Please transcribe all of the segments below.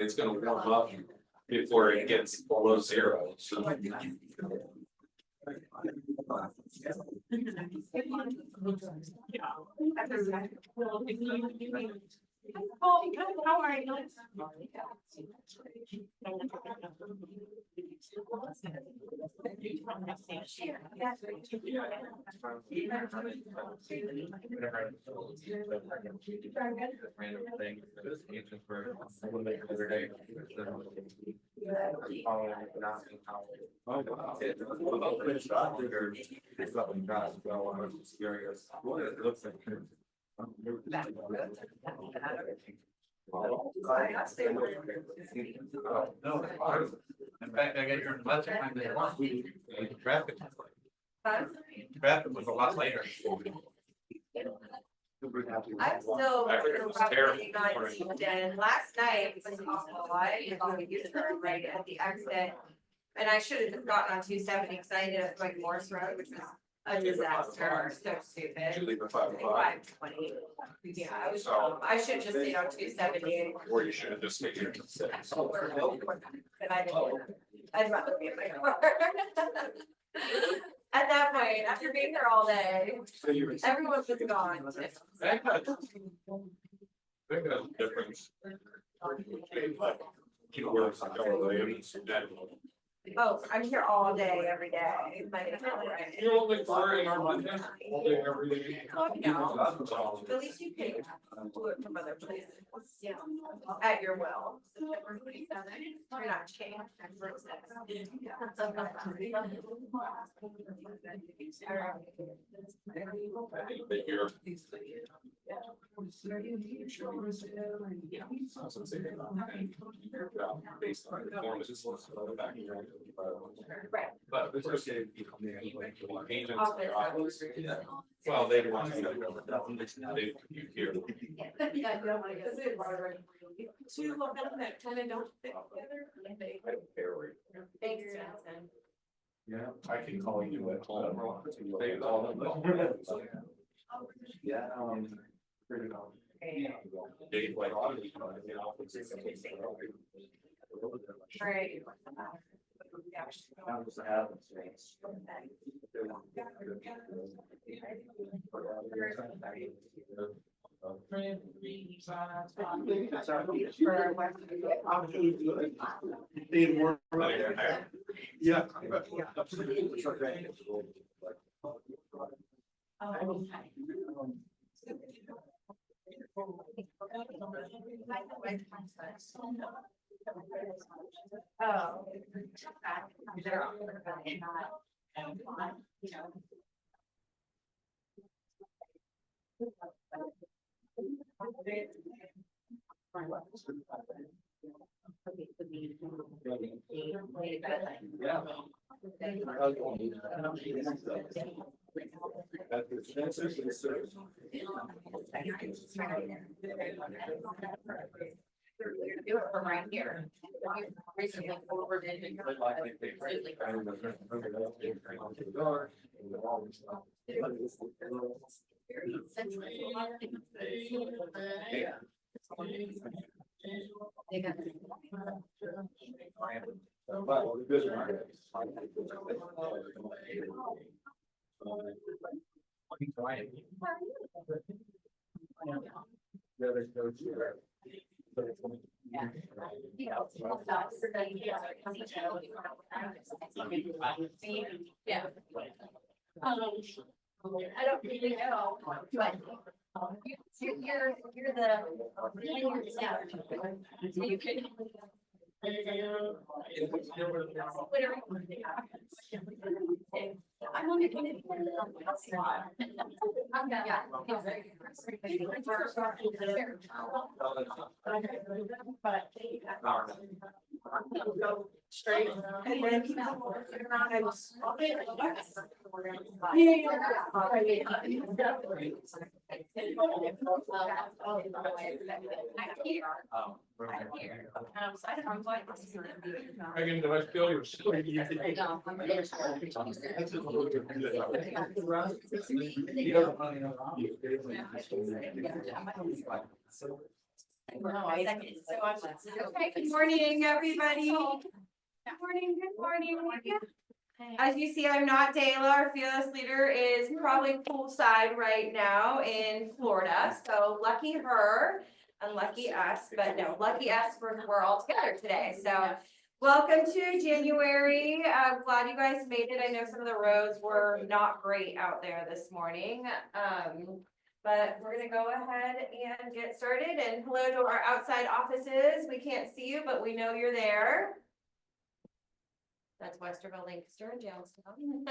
it's gonna warm up before it gets below zero, so. Oh, good, how are you? Random thing, those agents were, I will make the other day. It's something got, so I was just curious. What it looks like. No, in fact, I got your last time they want, traffic. Traffic was a lot later. I'm still probably not dead. Last night was awful. I used her right at the exit. And I should have just gotten on 270 because I ended up going Morse Road, which was a disaster. So stupid. Usually the 505. 520. Yeah, I was, I should have just stayed on 270. Or you should have just stayed here to six. But I didn't. I'd rather be in my car. At that point, after being there all day, everyone was gone. That got a difference. Oh, I'm here all day, every day. You only fly in our Monday, all day, every day. At least you can do it from other places. Yeah. At your will. You're not changed. Right. But it's just agents. Well, they want to. They, you hear. To that kind of don't fit together. Thanks, Johnson. Yeah, I can call you at home. They call them. Yeah. Dave, like, Right. Yeah. Oh. Do it from right here. Recently forwarded. Yeah. I don't really know, but you're the. So you can. I'm only going to. Go straight and then I was. Megan, do I feel your sleep? Okay, good morning, everybody. Good morning. As you see, I'm not Dayla. Our fearless leader is probably poolside right now in Florida. So lucky her, unlucky us, but no, lucky us, we're all together today. So welcome to January. I'm glad you guys made it. I know some of the roads were not great out there this morning. But we're gonna go ahead and get started, and hello to our outside offices. We can't see you, but we know you're there. That's Westerville, Lancaster, and Jonestown.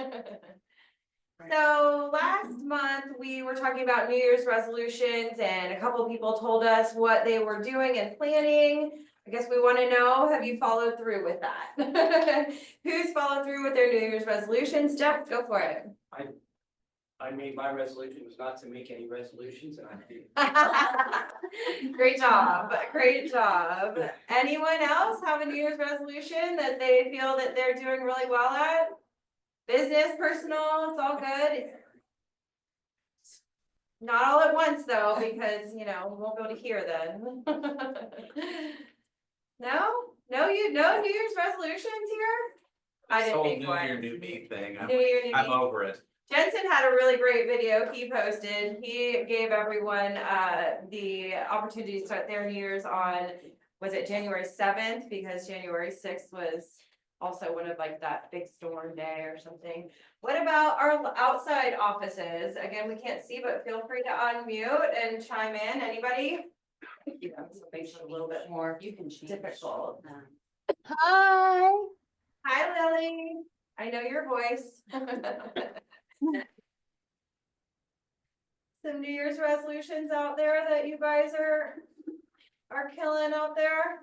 So last month, we were talking about New Year's resolutions, and a couple people told us what they were doing and planning. I guess we wanna know, have you followed through with that? Who's followed through with their New Year's resolutions? Jeff, go for it. I made my resolution was not to make any resolutions, and I did. Great job, great job. Anyone else have a New Year's resolution that they feel that they're doing really well at? Business, personal, it's all good. Not all at once though, because, you know, we won't go to hear then. No? No New Year's resolutions here? I This didn't whole make New one. Year, new me thing, New Year, new I'm me. over it. Jensen had a really great video he posted. He gave everyone the opportunity to start their New Year's on, was it January 7th? Because January 6th was also one of like that big storm day or something. What about our outside offices? Again, we can't see, but feel free to unmute and chime in. Anybody? You know, so makes it a little bit more difficult. Hi. Hi, Lily. I know your voice. Some New Year's resolutions out there that you guys are killing out there?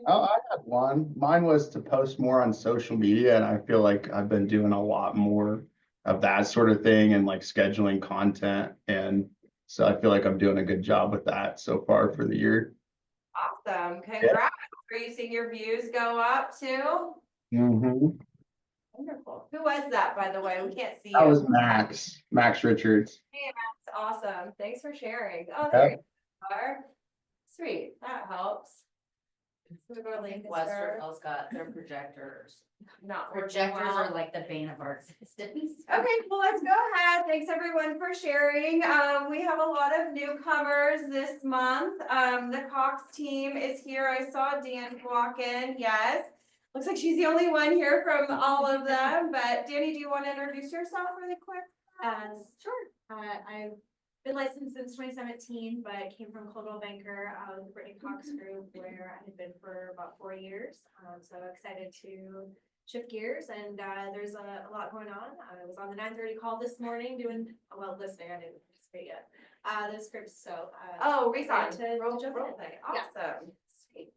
Oh, I had one. Mine was to post more on social media, and I feel like I've been doing a lot more of that sort of thing and like scheduling content. And so I feel like I'm doing a good job with that so far for the year. Awesome, congrats. Are you seeing your views go up too? Mm-hmm. Wonderful. Who was that, by the way? We can't see That you. was Max Richards. That's awesome. Thanks for sharing. Oh, Yep. there you are. Sweet, that helps. We'll go to Lancaster. Westerville's got their projectors. Not working Projectors well. are like the bane of our existence. Okay, well, let's go ahead. Thanks everyone for sharing. We have a lot of newcomers this month. The Cox team is here. I saw Dan walk in. Yes. Looks like she's the only one here from all of them, but Danny, do you want to introduce yourself really quick? Sure. I've been licensed since 2017, but came from Coldwell Banker, the Brittany Cox group, where I had been for about 4 years. So excited to shift gears, and there's a lot going on. I was on the 9:30 call this morning doing, well, listening, I didn't participate yet. The scripts, so. Oh, recon. excited to jump in. Yeah. Awesome. Sweet.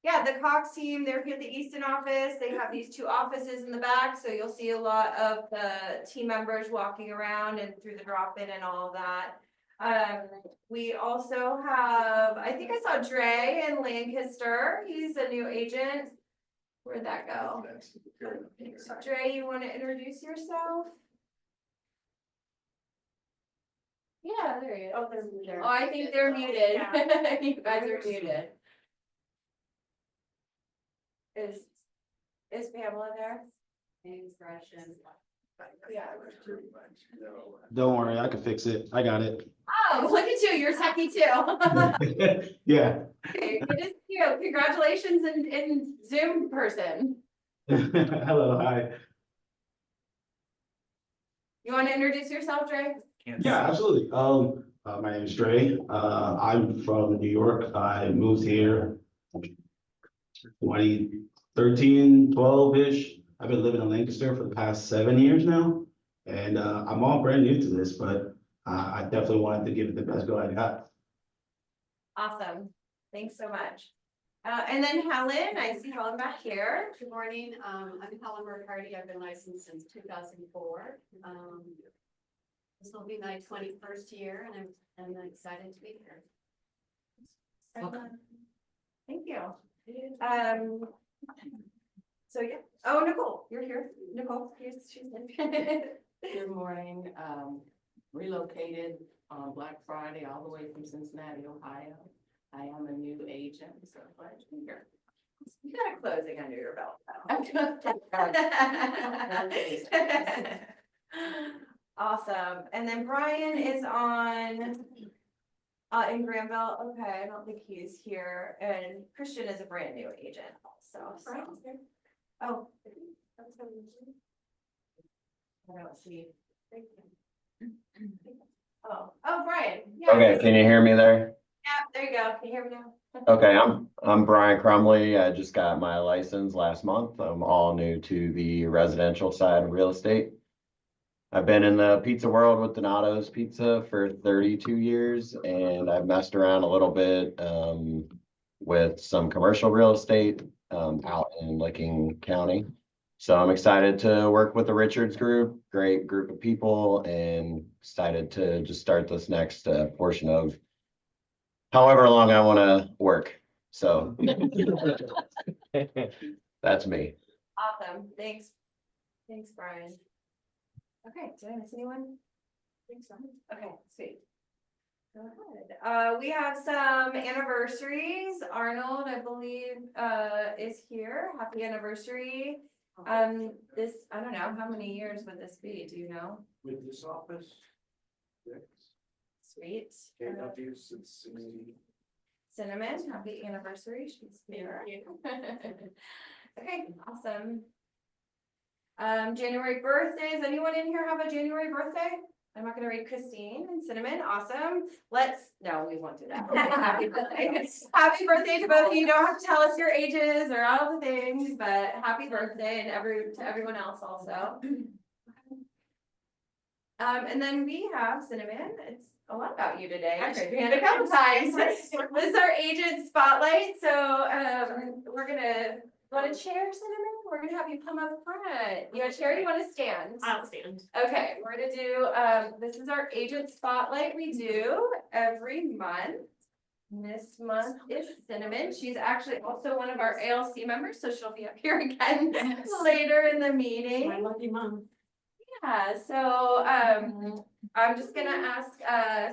Yeah, the Cox team, they're here at the Easton office. They have these 2 offices in the back, so you'll see a lot of the team members walking around and through the drop-in and all of that. We also have, I think I saw Dre in Lancaster. He's a new agent. Where'd that go? Dre, you want to introduce yourself? Yeah, there you go. Oh, they're muted. Oh, I think they're muted. Yeah. You guys are muted. Is Pamela there? Yeah. Don't worry, I can fix it. I got it. Oh, look at you, you're techie too. Yeah. Okay, good to see you. Congratulations in Zoom person. Hello, hi. You want to introduce yourself, Dre? Can't Yeah, absolutely. My name is Dre. I'm from New York. I moved here 2013, 12-ish. I've been living in Lancaster for the past 7 years now. And I'm all brand new to this, but I definitely wanted to give it the best go I got. Awesome. Thanks so much. And then Helen, I see Helen back here. Good morning, I'm Helen Mercarty. I've been licensed since 2004. This will be my 21st year, and I'm excited to be here. Thank you. So yeah, oh, Nicole, you're here. Nicole, she's in. Good morning, relocated on Black Friday all the way from Cincinnati, Ohio. I am a new agent, so glad to be here. You got a closing under your belt. Awesome. And then Brian is on in Granville. Okay, I don't think he's here. And Christian is a brand new agent also. So. Oh. I don't see. Oh, Brian. Yeah. Okay, can you hear me there? Yeah, there you go. Can you hear me now? Okay, I'm Brian Crumley. I just got my license last month. I'm all new to the residential side of real estate. I've been in the pizza world with Donato's Pizza for 32 years, and I've messed around a little bit with some commercial real estate out in Licking County. So I'm excited to work with the Richards Group, great group of people, and excited to just start this next portion of however long I want to work. So that's me. Awesome. Thanks. Thanks, Brian. Okay, did I miss anyone? Thanks, Brian. Okay, sweet. Go ahead. We have some anniversaries. Arnold, I believe, is here. Happy anniversary. This, I don't know, how many years would this be? Do you know? With this office. Sweet. KW since 60. Cinnamon, happy anniversary. She's here. Okay, awesome. January birthdays. Anyone in here have a January birthday? I'm not gonna read Christine and Cinnamon. Awesome. No, we won't do that. Happy birthday. Happy birthday to both of you. You don't have to tell us your ages or all the things, but happy birthday and to everyone else also. And then we have Cinnamon. It's a lot about you today. Actually, And a couple times. This is our agent spotlight. So we're gonna want to chair, Cinnamon? We're gonna have you come up front. You want to chair? Or you want to stand? I'll stand. Okay, we're gonna do. This is our agent spotlight. We do every month. This month is Cinnamon. She's actually also one of our ALC members, so she'll be up here again later in the meeting. My lucky mom. Yeah, so I'm just gonna ask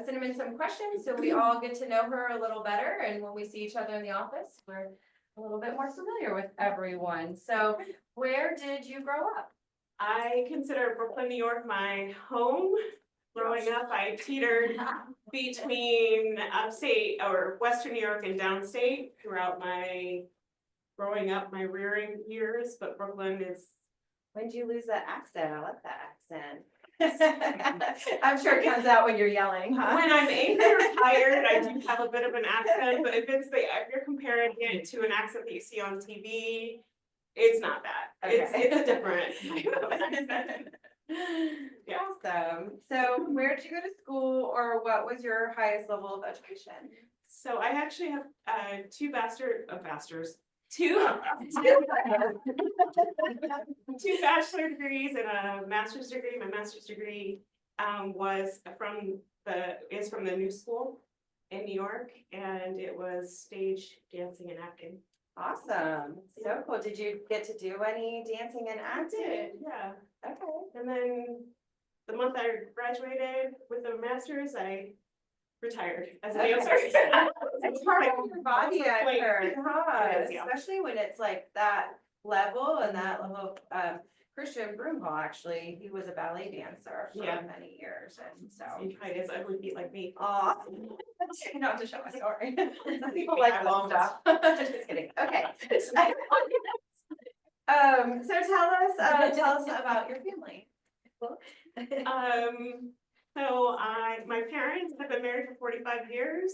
Cinnamon some questions so we all get to know her a little better, and when we see each other in the office, we're a little bit more familiar with everyone. So where did you grow up? I consider Brooklyn, New York my home. Growing up, I teetered between upstate or Western New York and downstate throughout my growing up, my rearing years, but Brooklyn is. When did you lose that accent? I like that accent. I'm sure it comes out when you're yelling, huh? When I'm angry or tired, I do have a bit of an accent, but if you're comparing it to an accent that you see on TV, it's not that. It's different. Yeah. Awesome. So where did you go to school, or what was your highest level of education? So I actually have two bachelor degrees and a master's degree. My master's degree is from the New School in New York, and it was stage dancing and acting. Awesome. So cool. Did you get to do any dancing and acting? Yeah. Okay. And then the month I graduated with a master's, I retired as a dancer. It's part of your body, I've heard, huh? It is, yeah. Especially when it's like that level and that level of, Christian Broomhall, actually, he was a ballet dancer for many years, and so. He kind of is ugly feet like me. Aw. You don't have to show my story. Some people like that stuff. Just kidding. Okay. So tell us about your family. So my parents have been married for 45 years.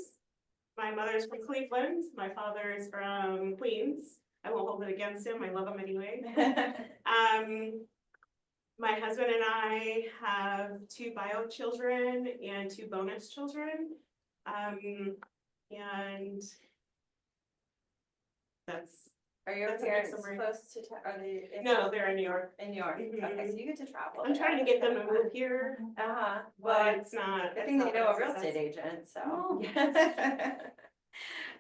My mother's from Cleveland. My father is from Queens. I won't hold it against him. I love him anyway. My husband and I have 2 bio children and 2 bonus children. And that's. Are your That's a big parents summary. close to, are they? No, they're in New York. In New York, okay, so you get to travel. I'm trying to get them to move here, Uh-huh, but well, it's not. I think they it's know not a real success. estate agent, so.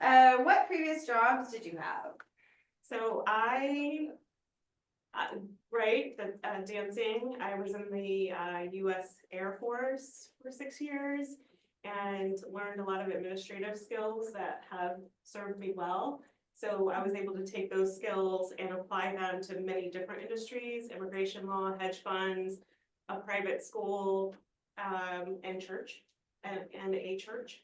Oh. What previous jobs did you have? So dancing, I was in the US Air Force for 6 years. and learned a lot of administrative skills that have served me well. So I was able to take those skills and apply them to many different industries, immigration law, hedge funds, a private school, and church, and a church.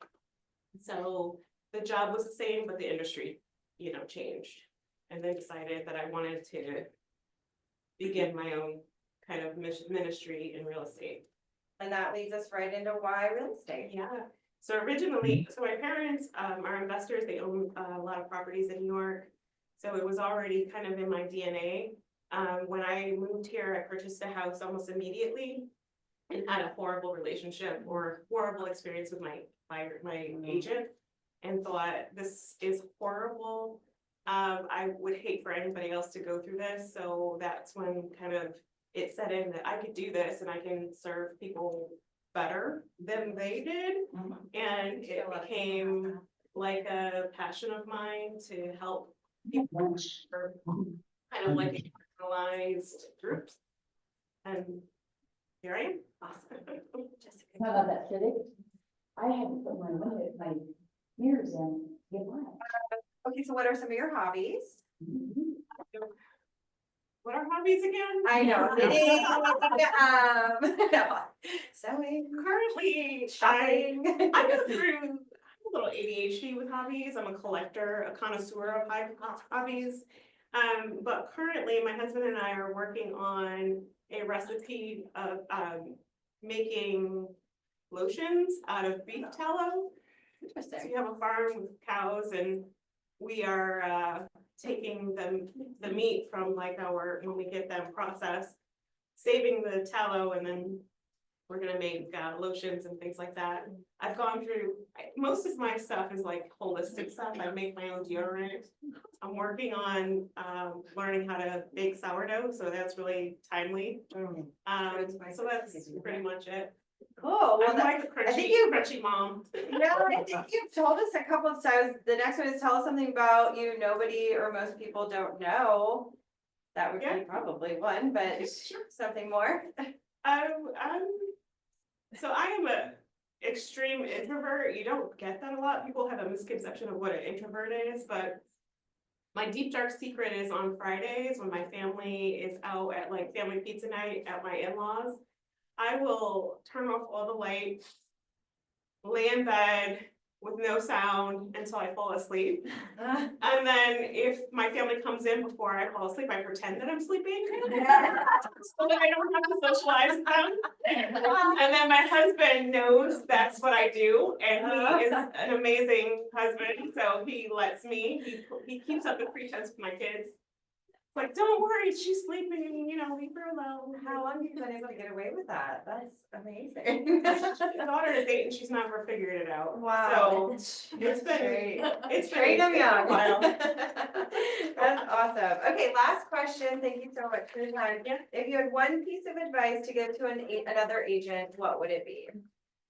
So the job was the same, but the industry, changed. And then decided that I wanted to begin my own kind of ministry in real estate. And that leads us right into why real estate. Yeah, so originally, so my parents are investors, they own a lot of properties in New York. So it was already kind of in my DNA. When I moved here, I purchased a house almost immediately and had a horrible relationship or horrible experience with my agent and thought, this is horrible. I would hate for anybody else to go through this. So that's when kind of it set in that I could do this and I can serve people better than they did. And it became like a passion of mine to help people for kind of like marginalized groups. And here I am. Awesome. How about that, Civic? I had to put my years in, to get mine. Okay, so what are some of your hobbies? What are hobbies again? I know, knitting, sewing, Currently, shopping. I go through a little ADHD with hobbies. I'm a collector, a connoisseur of hobbies. But currently, my husband and I are working on a recipe of making lotions out of beef tallow. So Interesting. we have a farm with cows, and we are taking the meat from like when we get them processed, saving the tallow, and then we're gonna make lotions and things like that. I've gone through, most of my stuff is like holistic stuff. I make my own deodorant. I'm working on learning how to bake sourdough, so that's really timely. So that's pretty much it. Cool. Well, I'm like a I think you- crunchy mom. yeah, I think you've told us a couple of times. The next one is tell us something about you nobody or most people don't know. That would Yeah. be probably one, but something more. So I am a extreme introvert. You don't get that a lot. People have a misconception of what an introvert is, but my deep dark secret is on Fridays when my family is out at like family pizza night at my in-laws. I will turn off all the lights, lay in bed with no sound until I fall asleep. And then if my family comes in before I fall asleep, I pretend that I'm sleeping. So that I don't have to socialize with them. And then my husband knows that's what I do, and he is an amazing husband, so he lets me, he keeps up the pretense with my kids. Like, don't worry, she's sleeping, leave her alone. How long have you been able to get away with that? That's amazing. My daughter is 8 and she's never figured it out. Wow. So it's been Train them young. a while. That's awesome. Okay, last question. Thank you so much for your time. Yeah. If you had one piece of advice to give to another agent, what would it be?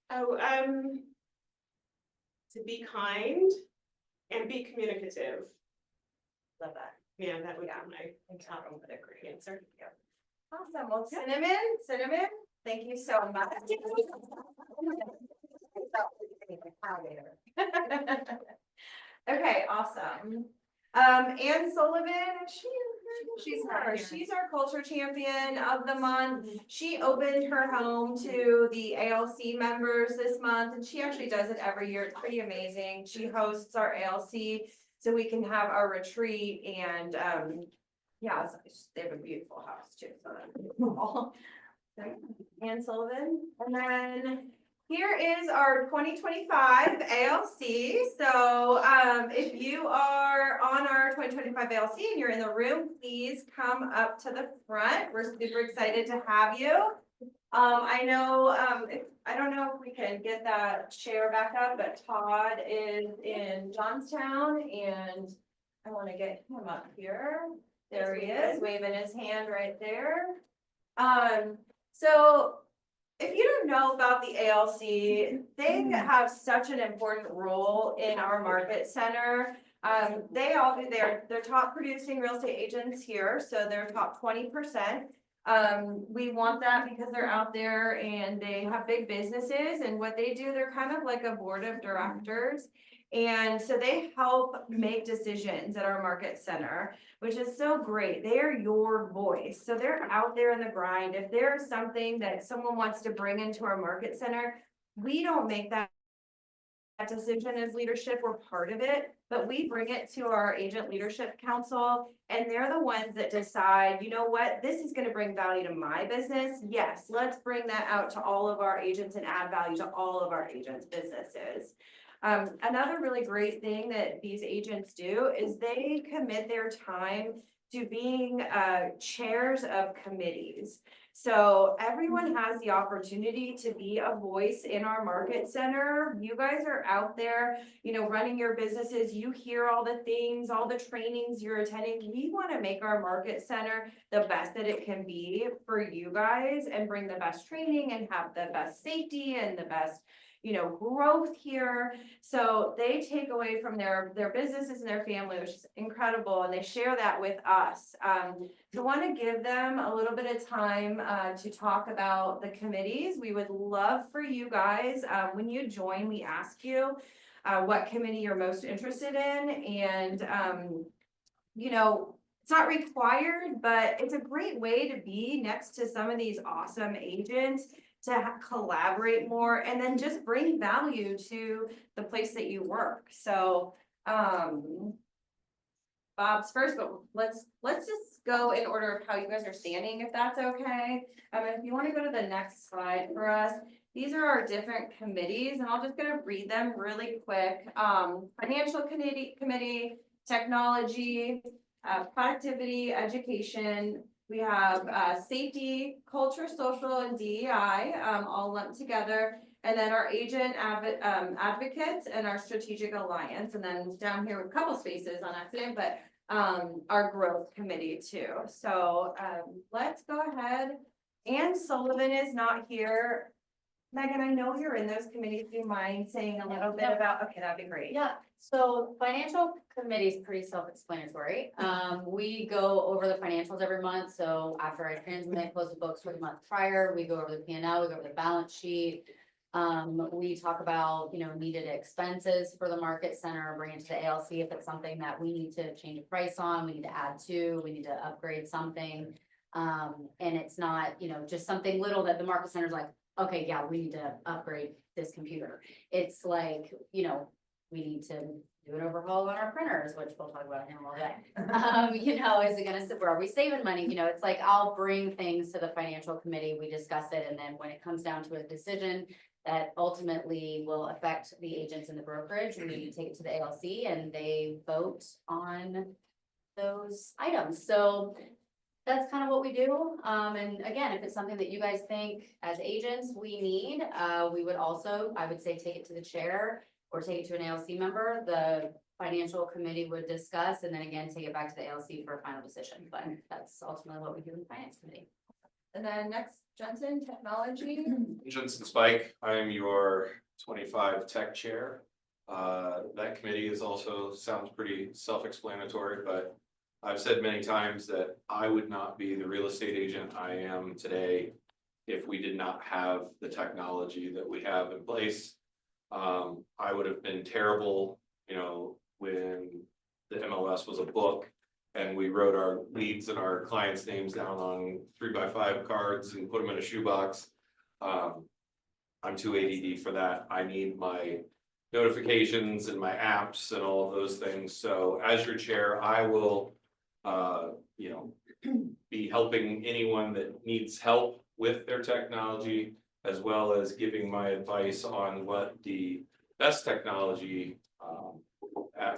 Oh, to be kind and be communicative. Love that. Yeah, that would be my top answer. Awesome. Well, Cinnamon, thank you so much. Okay, awesome. Ann Sullivan, she's our culture champion of the month. She opened her home to the ALC members this month, and she actually does it every year. It's pretty amazing. She hosts our ALC so we can have our retreat, and yeah, they have a beautiful house too, so that's cool. Ann Sullivan, and then here is our 2025 ALC. So if you are on our 2025 ALC and you're in the room, please come up to the front. We're super excited to have you. I know, I don't know if we can get that chair back up, but Todd is in Johnstown and I want to get him up here. There he is, waving his hand right there. So if you don't know about the ALC, they have such an important role in our market center. They all do, they're top producing real estate agents here, so they're top 20%. We want that because they're out there and they have big businesses, and what they do, they're kind of like a board of directors. And so they help make decisions at our market center, which is so great. They are your voice. So they're out there in the grind. If there's something that someone wants to bring into our market center, we don't make that decision as leadership. We're part of it, but we bring it to our agent leadership council, and they're the ones that decide, you know what, this is going to bring value to my business. Yes, let's bring that out to all of our agents and add value to all of our agents' businesses. Another really great thing that these agents do is they commit their time to being chairs of committees. So everyone has the opportunity to be a voice in our market center. You guys are out there, you know, running your businesses. You hear all the things, all the trainings you're attending. We want to make our market center the best that it can be for you guys and bring the best training and have the best safety and the best, you know, growth here. So they take away from their businesses and their family, which is incredible, and they share that with us. So I want to give them a little bit of time to talk about the committees. We would love for you guys, when you join, we ask you what committee you're most interested in, and you know, it's not required, but it's a great way to be next to some of these awesome agents, to collaborate more, and then just bring value to the place that you work. So, Bob's first, but let's just go in order of how you guys are standing, if that's okay. If you want to go to the next slide for us, these are our different committees, and I'm just gonna read them really quick. Financial committee, technology, productivity, education. We have safety, culture, social, and DEI, all lumped together. And then our agent advocates and our strategic alliance. And then down here with a couple spaces on accident, but our growth committee too. So let's go ahead. Ann Sullivan is not here. Megan, I know you're in those committees. Do you mind saying a little bit about, okay, that'd be great. Yeah, so financial committee is pretty self-explanatory. We go over the financials every month. So after I transmit, close the books for the month prior, we go over the P&L, we go over the balance sheet. We talk about, you know, needed expenses for the market center, bring it to the ALC if it's something that we need to change the price on, we need to add to, we need to upgrade something. And it's not, you know, just something little that the market center's like, okay, yeah, we need to upgrade this computer. It's like, you know, we need to do an overhaul on our printers, which we'll talk about in a little bit. You know, is it gonna, where are we saving money? You know, it's like, I'll bring things to the financial committee, we discuss it, and then when it comes down to a decision that ultimately will affect the agents in the brokerage, we take it to the ALC and they vote on those items. So that's kind of what we do. And again, if it's something that you guys think as agents we need, we would also, I would say, take it to the chair or take it to an ALC member. The financial committee would discuss and then again, take it back to the ALC for a final decision. But that's ultimately what we do in the finance committee. And then next, Jensen, technology. Jensen Spike, I am your 25 tech chair. That committee is also sounds pretty self-explanatory, but I've said many times that I would not be the real estate agent I am today if we did not have the technology that we have in place. I would have been terrible, you know, when the MLS was a book and we wrote our leads and our clients' names down on 3x5 cards and put them in a shoebox. I'm too ADD for that. I need my notifications and my apps and all of those things. So as your chair, I will you know, be helping anyone that needs help with their technology, as well as giving my advice on what the best technology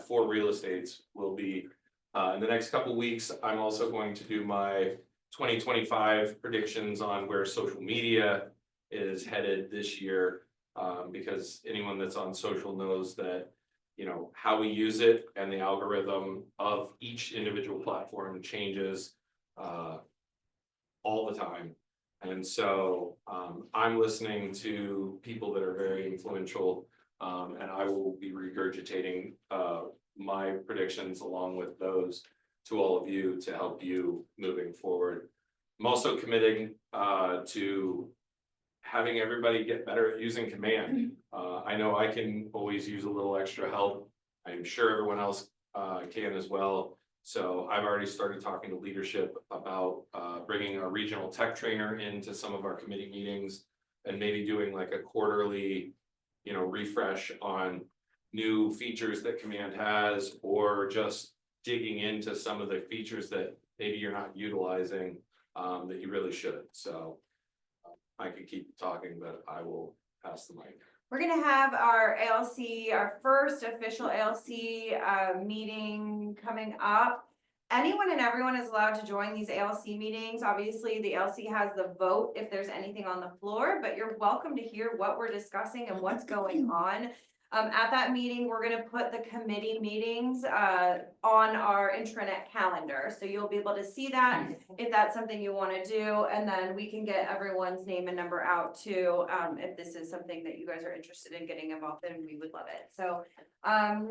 for real estates will be. In the next couple of weeks, I'm also going to do my 2025 predictions on where social media is headed this year, because anyone that's on social knows that, you know, how we use it and the algorithm of each individual platform changes all the time. And so I'm listening to people that are very influential, and I will be regurgitating my predictions along with those to all of you to help you moving forward. I'm also committing to having everybody get better at using command. I know I can always use a little extra help. I'm sure everyone else can as well. So I've already started talking to leadership about bringing a regional tech trainer into some of our committee meetings and maybe doing like a quarterly, refresh on new features that Command has, or just digging into some of the features that maybe you're not utilizing that you really should. So I could keep talking, but I will pass the mic. We're gonna have our ALC, our first official ALC meeting coming up. Anyone and everyone is allowed to join these ALC meetings. Obviously, the ALC has the vote if there's anything on the floor, but you're welcome to hear what we're discussing and what's going on. At that meeting, we're gonna put the committee meetings on our intranet calendar. So you'll be able to see that if that's something you wanna do. And then we can get everyone's name and number out too. If this is something that you guys are interested in getting involved in, we would love it. So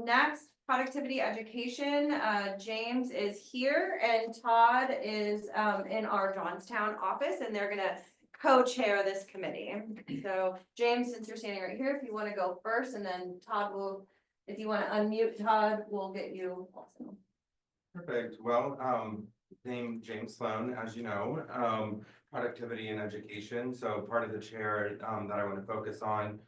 next, productivity education. James is here and Todd is in our Johnstown office, and they're gonna co-chair this committee. So James, since you're standing right here, if you want to go first, and then Todd will, if you want to unmute Todd, we'll get you also. Perfect. Well, name James Sloan, as you know, productivity and education. So part of the chair that I want to focus on,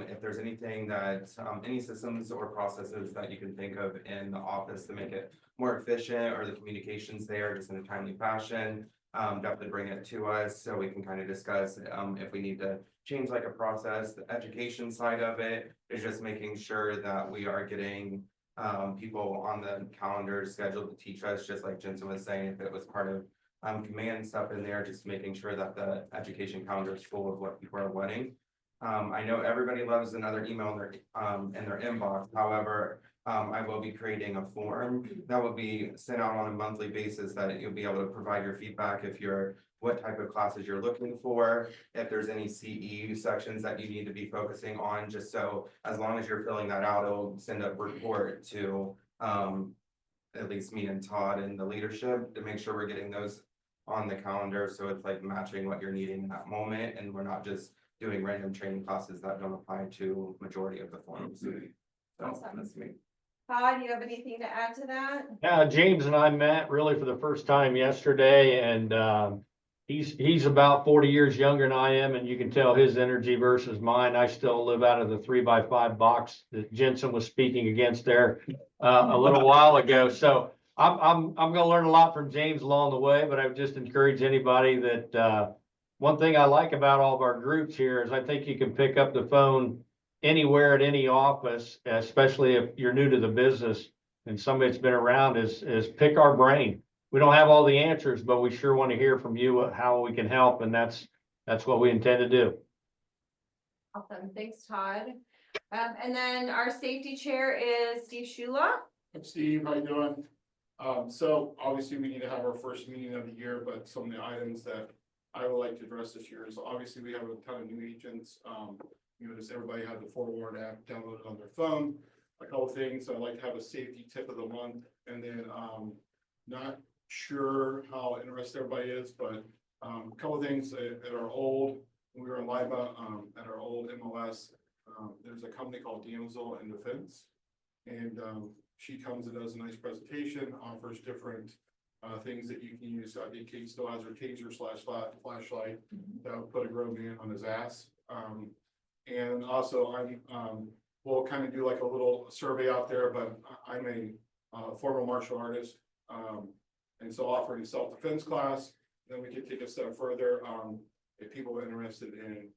if there's anything that, any systems or processes that you can think of in the office to make it more efficient, or the communications there just in a timely fashion, definitely bring it to us so we can kind of discuss if we need to change like a process. The education side of it is just making sure that we are getting people on the calendar scheduled to teach us, just like Jensen was saying, if it was part of command stuff in there, just making sure that the education calendar is full of what people are wanting. I know everybody loves another email in their inbox. However, I will be creating a form that will be sent out on a monthly basis that you'll be able to provide your feedback if you're, what type of classes you're looking for, if there's any CEU sections that you need to be focusing on, just so as long as you're filling that out, it'll send a report to at least me and Todd and the leadership to make sure we're getting those on the calendar. So it's like matching what you're needing in that moment, and we're not just doing random training classes that don't apply to majority of the forms. So Awesome. that's me. Todd, do you have anything to add to that? Yeah, James and I met really for the first time yesterday, and he's about 40 years younger than I am, and you can tell his energy versus mine. I still live out of the 3x5 box that Jensen was speaking against there a little while ago. So I'm gonna learn a lot from James along the way, but I would just encourage anybody that one thing I like about all of our groups here is I think you can pick up the phone anywhere at any office, especially if you're new to the business and somebody that's been around, is pick our brain. We don't have all the answers, but we sure want to hear from you how we can help, and that's what we intend to do. Awesome, thanks Todd. And then our safety chair is Steve Shula. I'm Steve, how you doing? So obviously we need to have our first meeting of the year, but some of the items that I would like to address this year is obviously we have a ton of new agents. Does everybody have the Forewarn app downloaded on their phone? A couple of things, I'd like to have a safety tip of the month, and then not sure how interested everybody is, but a couple of things at our old, when we were in Lima, at our old MLS, there's a company called Damsel in Defense, and she comes and does a nice presentation, offers different things that you can use. I think Kate still has her taser flashlight that will put a grown man on his ass. And also we'll kind of do like a little survey out there, but I'm a former martial artist. And so offering a self-defense class, then we could take a step further. If people are interested in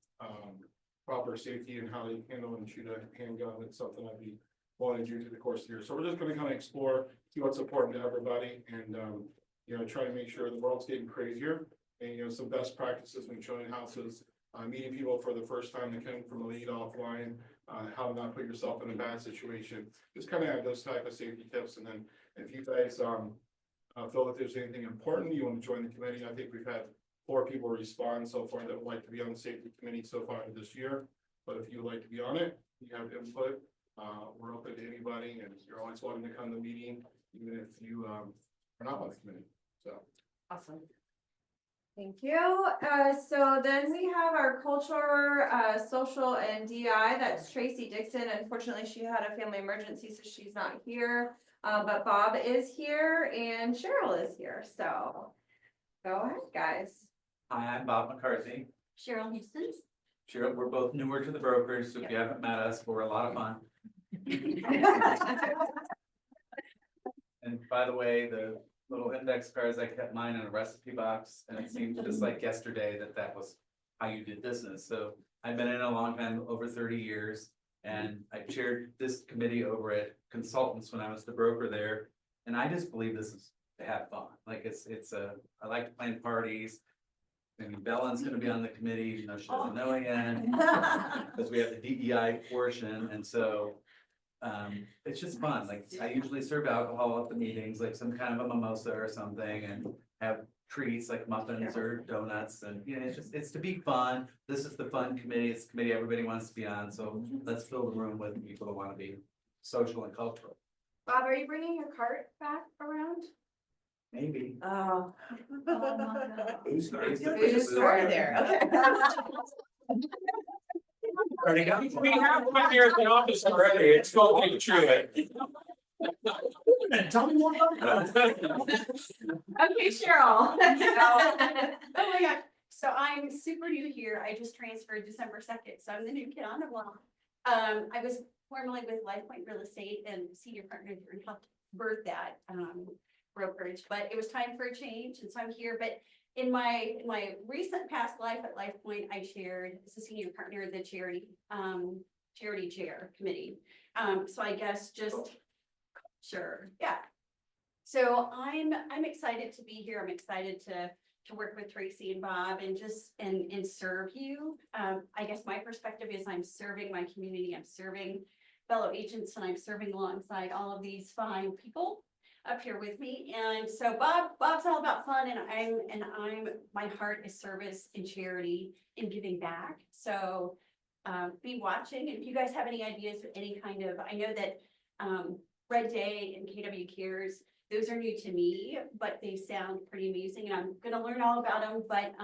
proper safety and how they handle and shoot a handgun, it's something I'd be willing to do through the course of the year. So we're just going to kind of explore, see what's important to everybody, and try to make sure the world's getting crazier, and some best practices when showing houses, meeting people for the first time that come from a lead offline, how to not put yourself in a bad situation. Just kind of have those type of safety tips, and then if you guys feel that there's anything important you want to join the committee, I think we've had 4 people respond so far that would like to be on the safety committee so far this year. But if you would like to be on it, you have input. We're open to anybody, and you're always welcome to come to the meeting, even if you are not on the committee. So awesome. Thank you. So then we have our culture, social and DI. That's Tracy Dixon. Unfortunately, she had a family emergency, so she's not here. But Bob is here and Cheryl is here. So go ahead, guys. Hi, I'm Bob McCarthy. Cheryl Houston. Cheryl, we're both newer to the brokerage, so if you haven't met us, we're a lot of fun. And by the way, the little index cards, I kept mine in a recipe box, and it seemed just like yesterday that was how you did business. So I've been in a long time, over 30 years, and I chaired this committee over at Consultants when I was the broker there. And I just believe this is to have fun. Like I like to plan parties. Maybe Bellen's gonna be on the committee, even though she doesn't know yet, because we have the DEI portion, and so it's just fun. Like, I usually serve alcohol at the meetings, like some kind of a mimosa or something, and have treats like muffins or donuts, and you know, it's to be fun. This is the fun committee. It's the committee everybody wants to be on, so let's fill the room with people who want to be social and cultural. Bob, are you bringing your cart back around? Maybe. Oh. Who's Started there, okay. We have one here at the office already. It's spoken to it. Tell me more about that. Okay, Cheryl. Oh my God. So I'm super new here. I just transferred December 2nd, so I'm the new kid on the block. I was formerly with LifePoint Real Estate and senior partner and helped birth that brokerage, but it was time for a change, and so I'm here. But in my recent past life at LifePoint, I chaired as a senior partner of the charity chair committee. So I guess just sure, yeah. So I'm excited to be here. I'm excited to work with Tracy and Bob and just and serve you. I guess my perspective is I'm serving my community. I'm serving fellow agents, and I'm serving alongside all of these fine people up here with me. And so Bob's all about fun, and I'm my heart is service and charity and giving back. So be watching, and if you guys have any ideas for any kind of, I know that Red Day and KW Cares, those are new to me, but they sound pretty amazing, and I'm gonna learn all about them. But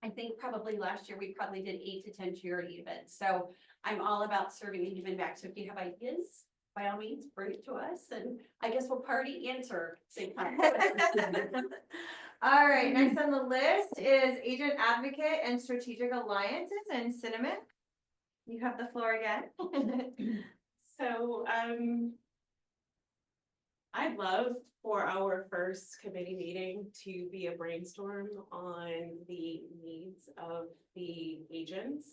I think probably last year we probably did 8 to 10 charity events. So I'm all about serving and giving back. So if you have ideas, by all means, bring it to us, and I guess we'll party and serve same time. All right, next on the list is Agent Advocate and Strategic Alliances and Cinnamon. You have the floor again. So, I'd love for our first committee meeting to be a brainstorm on the needs of the agents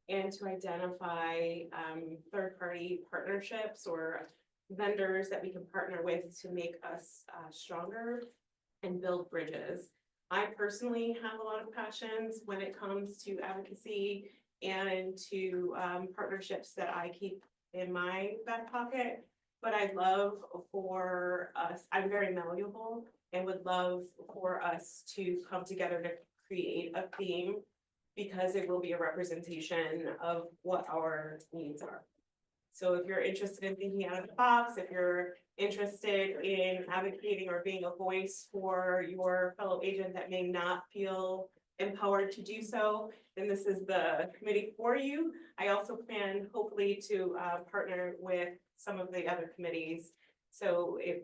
and to identify third-party partnerships or vendors that we can partner with to make us stronger and build bridges. I personally have a lot of passions when it comes to advocacy and to partnerships that I keep in my back pocket. But I'd love for us, I'm very malleable and would love for us to come together to create a theme, because it will be a representation of what our needs are. So if you're interested in thinking out of the box, if you're interested in advocating or being a voice for your fellow agent that may not feel empowered to do so, then this is the committee for you. I also plan hopefully to partner with some of the other committees. So if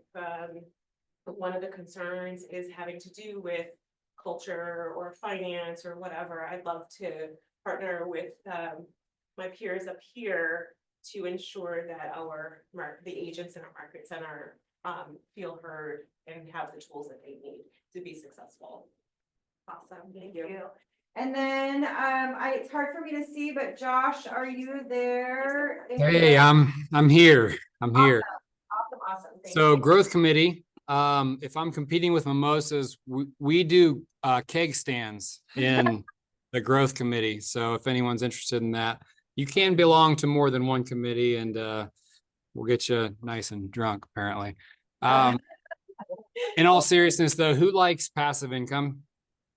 one of the concerns is having to do with culture or finance or whatever, I'd love to partner with my peers up here to ensure that the agents in our market center feel heard and have the tools that they need to be successful. Awesome, thank you. And then it's hard for me to see, but Josh, are you there? Hey, I'm here. I'm here. Awesome. Thank So you. growth committee, if I'm competing with mimosas, we do keg stands in the growth committee. So if anyone's interested in that, you can belong to more than one committee, and we'll get you nice and drunk, apparently. In all seriousness though, who likes passive income?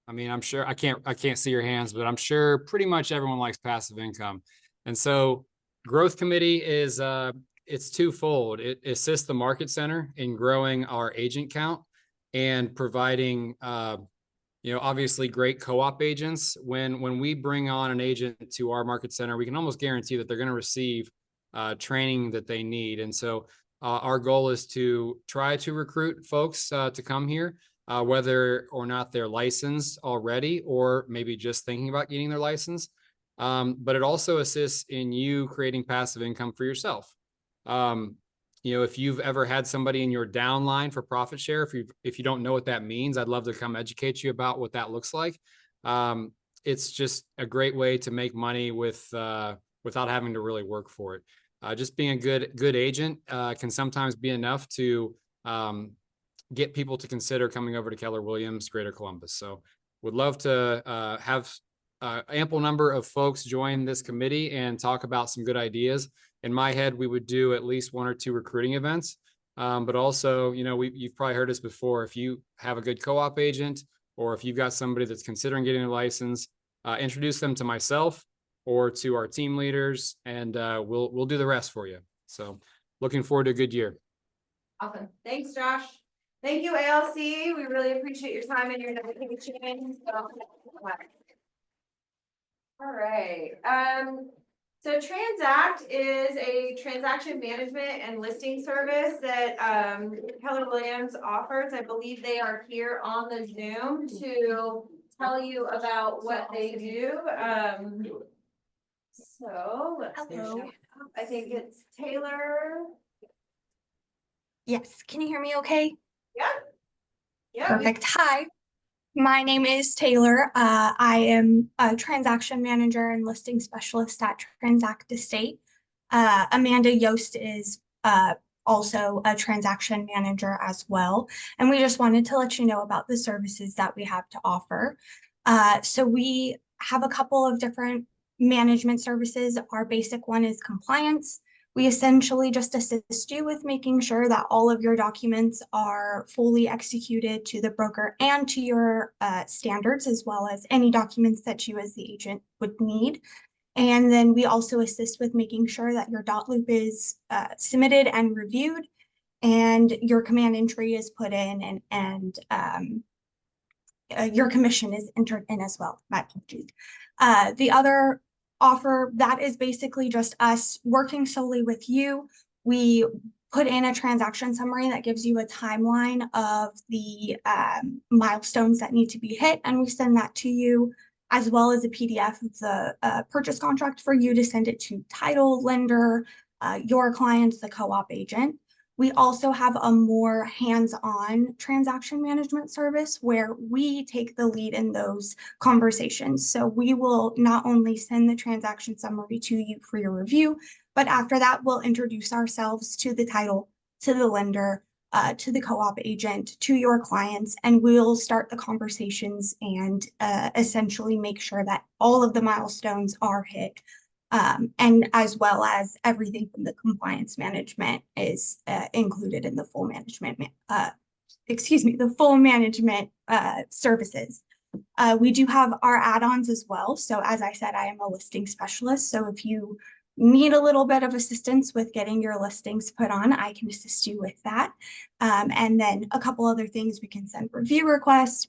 I mean, I'm sure I can't see your hands, but I'm sure pretty much everyone likes passive income. And so growth committee is it's twofold. It assists the market center in growing our agent count and providing obviously great co-op agents. When we bring on an agent to our market center, we can almost guarantee that they're going to receive training that they need. And so our goal is to try to recruit folks to come here, whether or not they're licensed already, or maybe just thinking about getting their license. But it also assists in you creating passive income for yourself. If you've ever had somebody in your downline for profit share, if you don't know what that means, I'd love to come educate you about what that looks like. It's just a great way to make money without having to really work for it. Just being a good agent can sometimes be enough to get people to consider coming over to Keller Williams, Greater Columbus. So would love to have ample number of folks join this committee and talk about some good ideas. In my head, we would do at least 1 or 2 recruiting events. But also, you've probably heard us before. If you have a good co-op agent, or if you've got somebody that's considering getting a license, introduce them to myself or to our team leaders, and we'll do the rest for you. So looking forward to a good year. Awesome. Thanks, Josh. Thank you, ALC. We really appreciate your time and your dedication. All right. So Transact is a transaction management and listing service that Keller Williams offers. I believe they are here on the Zoom to tell you about what they do. So let's see. I think it's Taylor. Yes, can you hear me okay? Yeah. Yeah. Perfect. Hi, my name is Taylor. I am a transaction manager and listing specialist at Transact Estate. Amanda Yost is also a transaction manager as well. And we just wanted to let you know about the services that we have to offer. So we have a couple of different management services. Our basic one is compliance. We essentially just assist you with making sure that all of your documents are fully executed to the broker and to your standards, as well as any documents that you as the agent would need. And then we also assist with making sure that your dot loop is submitted and reviewed, and your command entry is put in, and your commission is entered in as well. My apologies. The other offer, that is basically just us working solely with you. We put in a transaction summary that gives you a timeline of the milestones that need to be hit, and we send that to you, as well as a PDF of the purchase contract for you to send it to title, lender, your clients, the co-op agent. We also have a more hands-on transaction management service where we take the lead in those conversations. So we will not only send the transaction summary to you for your review, but after that, we'll introduce ourselves to the title, to the lender, to the co-op agent, to your clients, and we'll start the conversations and essentially make sure that all of the milestones are hit. And as well as everything from the compliance management is included in the full management, the full management services. We do have our add-ons as well. So as I said, I am a listing specialist. So if you need a little bit of assistance with getting your listings put on, I can assist you with that. And then a couple other things, we can send review requests.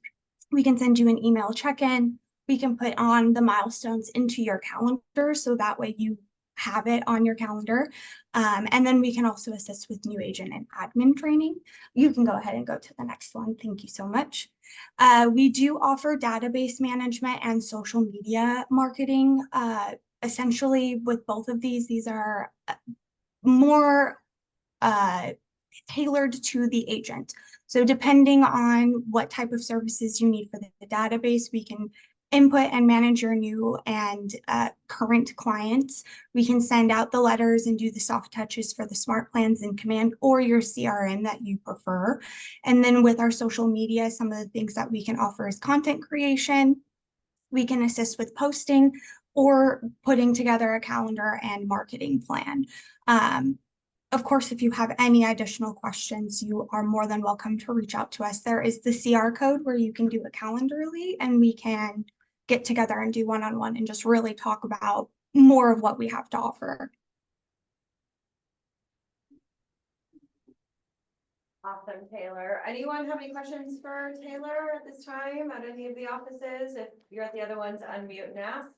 We can send you an email check-in. We can put on the milestones into your calendar, so that way you have it on your calendar. And then we can also assist with new agent and admin training. You can go ahead and go to the next one. Thank you so much. We do offer database management and social media marketing. Essentially, with both of these are more tailored to the agent. So depending on what type of services you need for the database, we can input and manage your new and current clients. We can send out the letters and do the soft touches for the smart plans and command, or your CRM that you prefer. And then with our social media, some of the things that we can offer is content creation. We can assist with posting or putting together a calendar and marketing plan. Of course, if you have any additional questions, you are more than welcome to reach out to us. There is the CR code where you can do a Calendarly, and we can get together and do one-on-one and just really talk about more of what we have to offer. Awesome, Taylor. Anyone have any questions for Taylor at this time at any of the offices? If you're at the other ones, unmute and ask.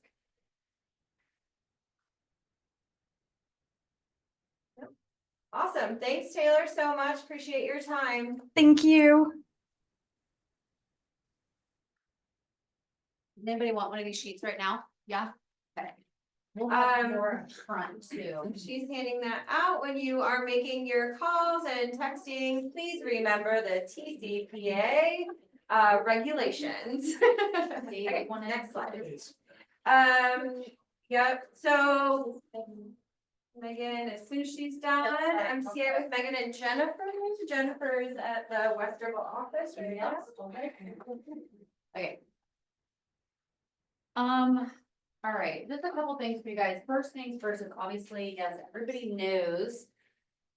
Nope. Awesome. Thanks, Taylor, so much. Appreciate your time. Thank you. Does anybody want one of these sheets right now? Yeah? Okay. We'll have more up front too. She's handing that out when you are making your calls and texting. Please remember the TCPA regulations. Okay, next slide. Yep, so Megan, as soon as she's done, I'm here with Megan and Jennifer. Jennifer's at the Westerville office right now. Okay. All right, just a couple things for you guys. First things first is obviously, as everybody knows,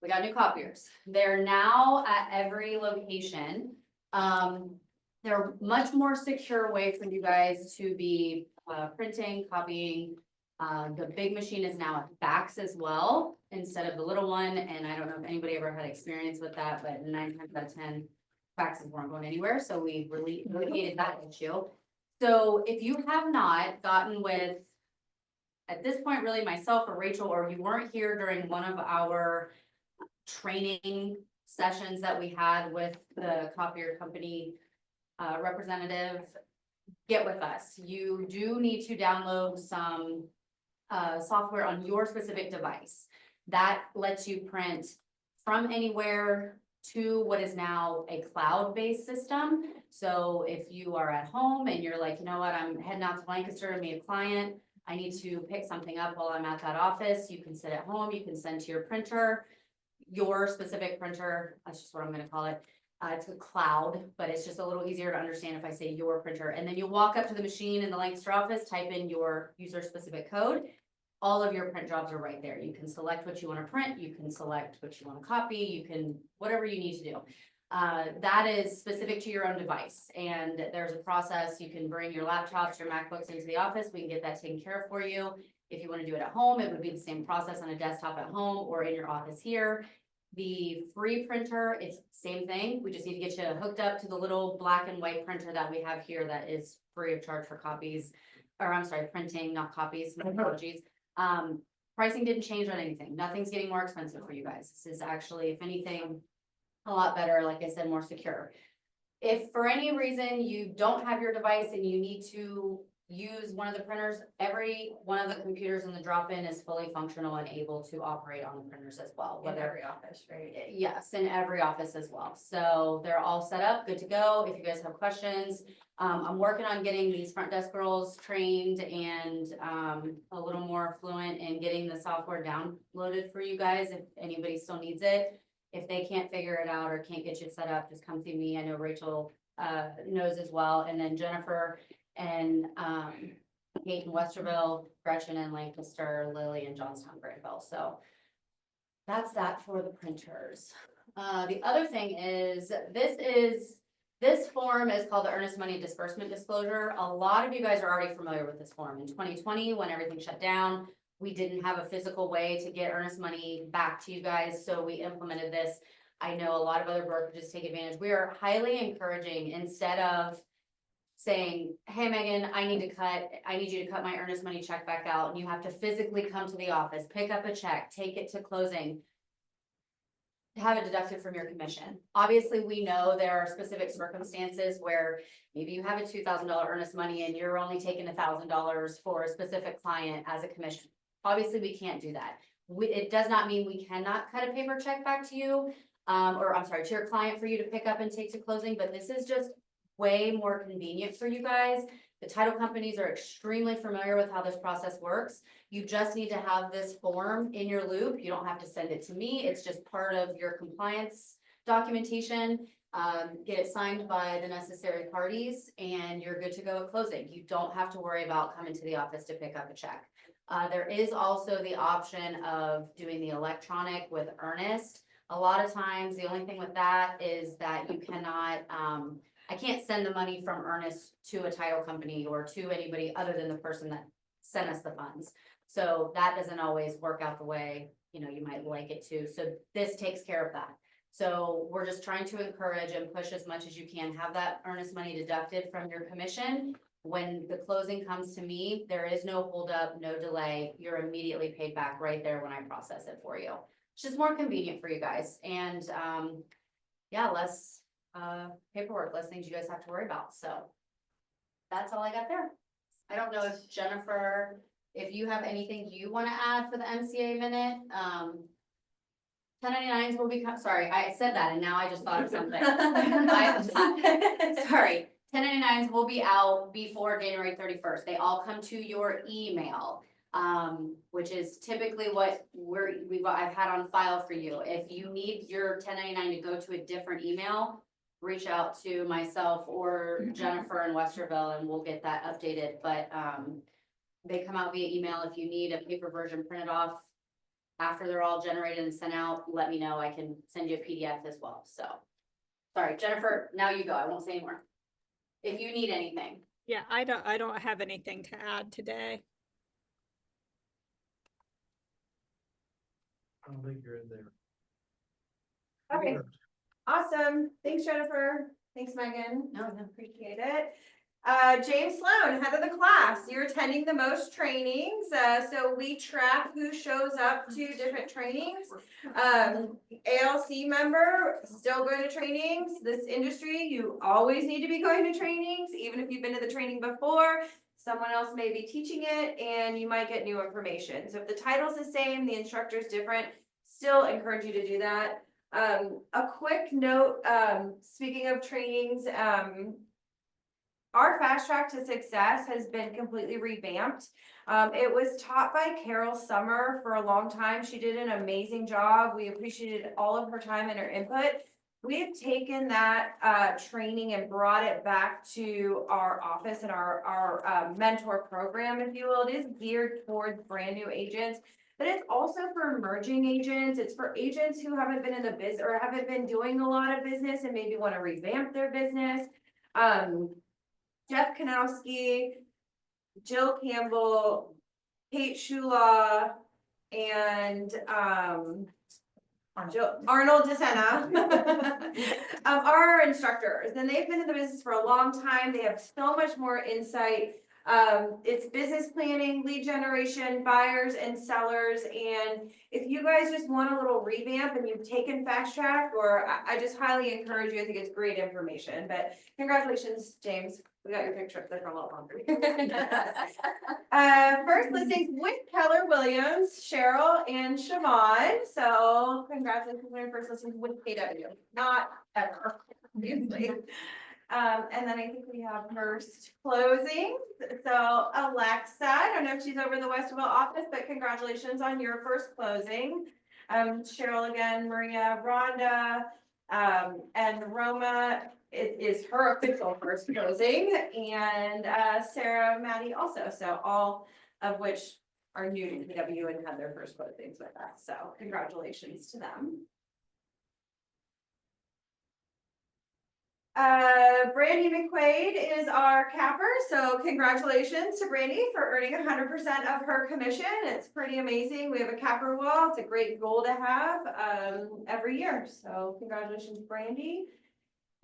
we got new copiers. They're now at every location. They're much more secure way for you guys to be printing, copying. The big machine is now at fax as well, instead of the little one. And I don't know if anybody ever had experience with that, but 9 times out of 10, faxes weren't going anywhere. So we really alleviated that issue. So if you have not gotten with, at this point, really myself or Rachel, or you weren't here during one of our training sessions that we had with the copier company representative, get with us. You do need to download some software on your specific device. That lets you print from anywhere to what is now a cloud-based system. So if you are at home and you're like, you know what, I'm heading out to Lancaster to meet a client, I need to pick something up while I'm at that office, you can sit at home, you can send to your printer, your specific printer, that's just what I'm gonna call it. It's a cloud, but it's just a little easier to understand if I say your printer. And then you walk up to the machine in the Lancaster office, type in your user-specific code. All of your print jobs are right there. You can select what you want to print. You can select what you want to copy. You can, whatever you need to do. That is specific to your own device. And there's a process. You can bring your laptops, your MacBooks into the office. We can get that taken care of for you. If you want to do it at home, it would be the same process on a desktop at home or in your office here. The free printer, it's same thing. We just need to get you hooked up to the little black and white printer that we have here that is free of charge for copies. Or I'm sorry, printing, not copies. My apologies. Pricing didn't change on anything. Nothing's getting more expensive for you guys. This is actually, if anything, a lot better, like I said, more secure. If for any reason you don't have your device and you need to use one of the printers, every one of the computers in the drop-in is fully functional and able to operate on the printers as well. In every office, right? Yes, in every office as well. So they're all set up, good to go. If you guys have questions, I'm working on getting these front desk girls trained and a little more fluent in getting the software downloaded for you guys if anybody still needs it. If they can't figure it out or can't get you set up, just come see me. I know Rachel knows as well. And then Jennifer and Kate in Westerville, Gretchen in Lancaster, Lily in Johnstown, Granville. So that's that for the printers. The other thing is, this form is called the Earnest Money Disbursement Disclosure. A lot of you guys are already familiar with this form. In 2020, when everything shut down, we didn't have a physical way to get earnest money back to you guys, so we implemented this. I know a lot of other brokerages take advantage. We are highly encouraging, instead of saying, hey, Megan, I need you to cut my earnest money check back out, and you have to physically come to the office, pick up a check, take it to closing, have it deducted from your commission. Obviously, we know there are specific circumstances where maybe you have a $2,000 earnest money and you're only taking $1,000 for a specific client as a commission. Obviously, we can't do that. It does not mean we cannot cut a paper check back to you, or I'm sorry, to your client for you to pick up and take to closing, but this is just way more convenient for you guys. The title companies are extremely familiar with how this process works. You just need to have this form in your loop. You don't have to send it to me. It's just part of your compliance documentation. Get it signed by the necessary parties and you're good to go at closing. You don't have to worry about coming to the office to pick up a check. There is also the option of doing the electronic with Earnest. A lot of times, the only thing with that is that you cannot, I can't send the money from Earnest to a title company or to anybody other than the person that sent us the funds. So that doesn't always work out the way, you know, you might like it to. So this takes care of that. So we're just trying to encourage and push as much as you can, have that earnest money deducted from your commission. When the closing comes to me, there is no holdup, no delay. You're immediately paid back right there when I process it for you. It's just more convenient for you guys and, yeah, less, paperwork, less things you guys have to worry about. So that's all I got there. I don't know if Jennifer, if you have anything you want to add for the MCA minute, 1099s will become, sorry, I said that and now I just thought of something. Sorry, 1099s will be out before January 31st. They all come to your email, which is typically what I've had on file for you. If you need your 1099 to go to a different email, reach out to myself or Jennifer in Westerville and we'll get that updated. But they come out via email. If you need a paper version printed off after they're all generated and sent out, let me know. I can send you a PDF as well. So, sorry, Jennifer, now you go. I won't say anymore. If you need anything. Yeah, I don't have anything to add today. I don't think you're in there. Okay, awesome. Thanks, Jennifer. Thanks, Megan. No, Appreciate it. James Sloan, head of the class, you're attending the most trainings, so we track who shows up to different trainings. ALC member, still going to trainings. This industry, you always need to be going to trainings, even if you've been to the training before. Someone else may be teaching it and you might get new information. So if the title's the same, the instructor's different, still encourage you to do that. A quick note, speaking of trainings, our Fast Track to Success has been completely revamped. It was taught by Carol Summer for a long time. She did an amazing job. We appreciated all of her time and her input. We have taken that training and brought it back to our office and our mentor program, if you will. It is geared towards brand new agents, but it's also for emerging agents. It's for agents who haven't been in the business or haven't been doing a lot of business and maybe want to revamp their business. Jeff Kanowski, Jill Campbell, Kate Shula, and Arnold DeSena are our instructors, and they've been in the business for a long time. They have so much more insight. It's business planning, lead generation, buyers and sellers. And if you guys just want a little revamp and you've taken Fast Track, or I just highly encourage you. I think it's great information, but congratulations, James. We got your picture up there for a lot longer. First listings with Keller Williams, Cheryl and Siobhan. So congratulations on your first listings with KW, not ever, obviously. And then I think we have first closing. So Alexa, I don't know if she's over in the Westerville office, but congratulations on your first closing. Cheryl again, Maria, Rhonda, and Roma. It is her official first closing, and Sarah, Maddie also. So all of which are new to KW and had their first closings with us. So congratulations to them. Brandy McQuaid is our capper, so congratulations to Brandy for earning 100% of her commission. It's pretty amazing. We have a capper wall. It's a great goal to have every year. So congratulations, Brandy.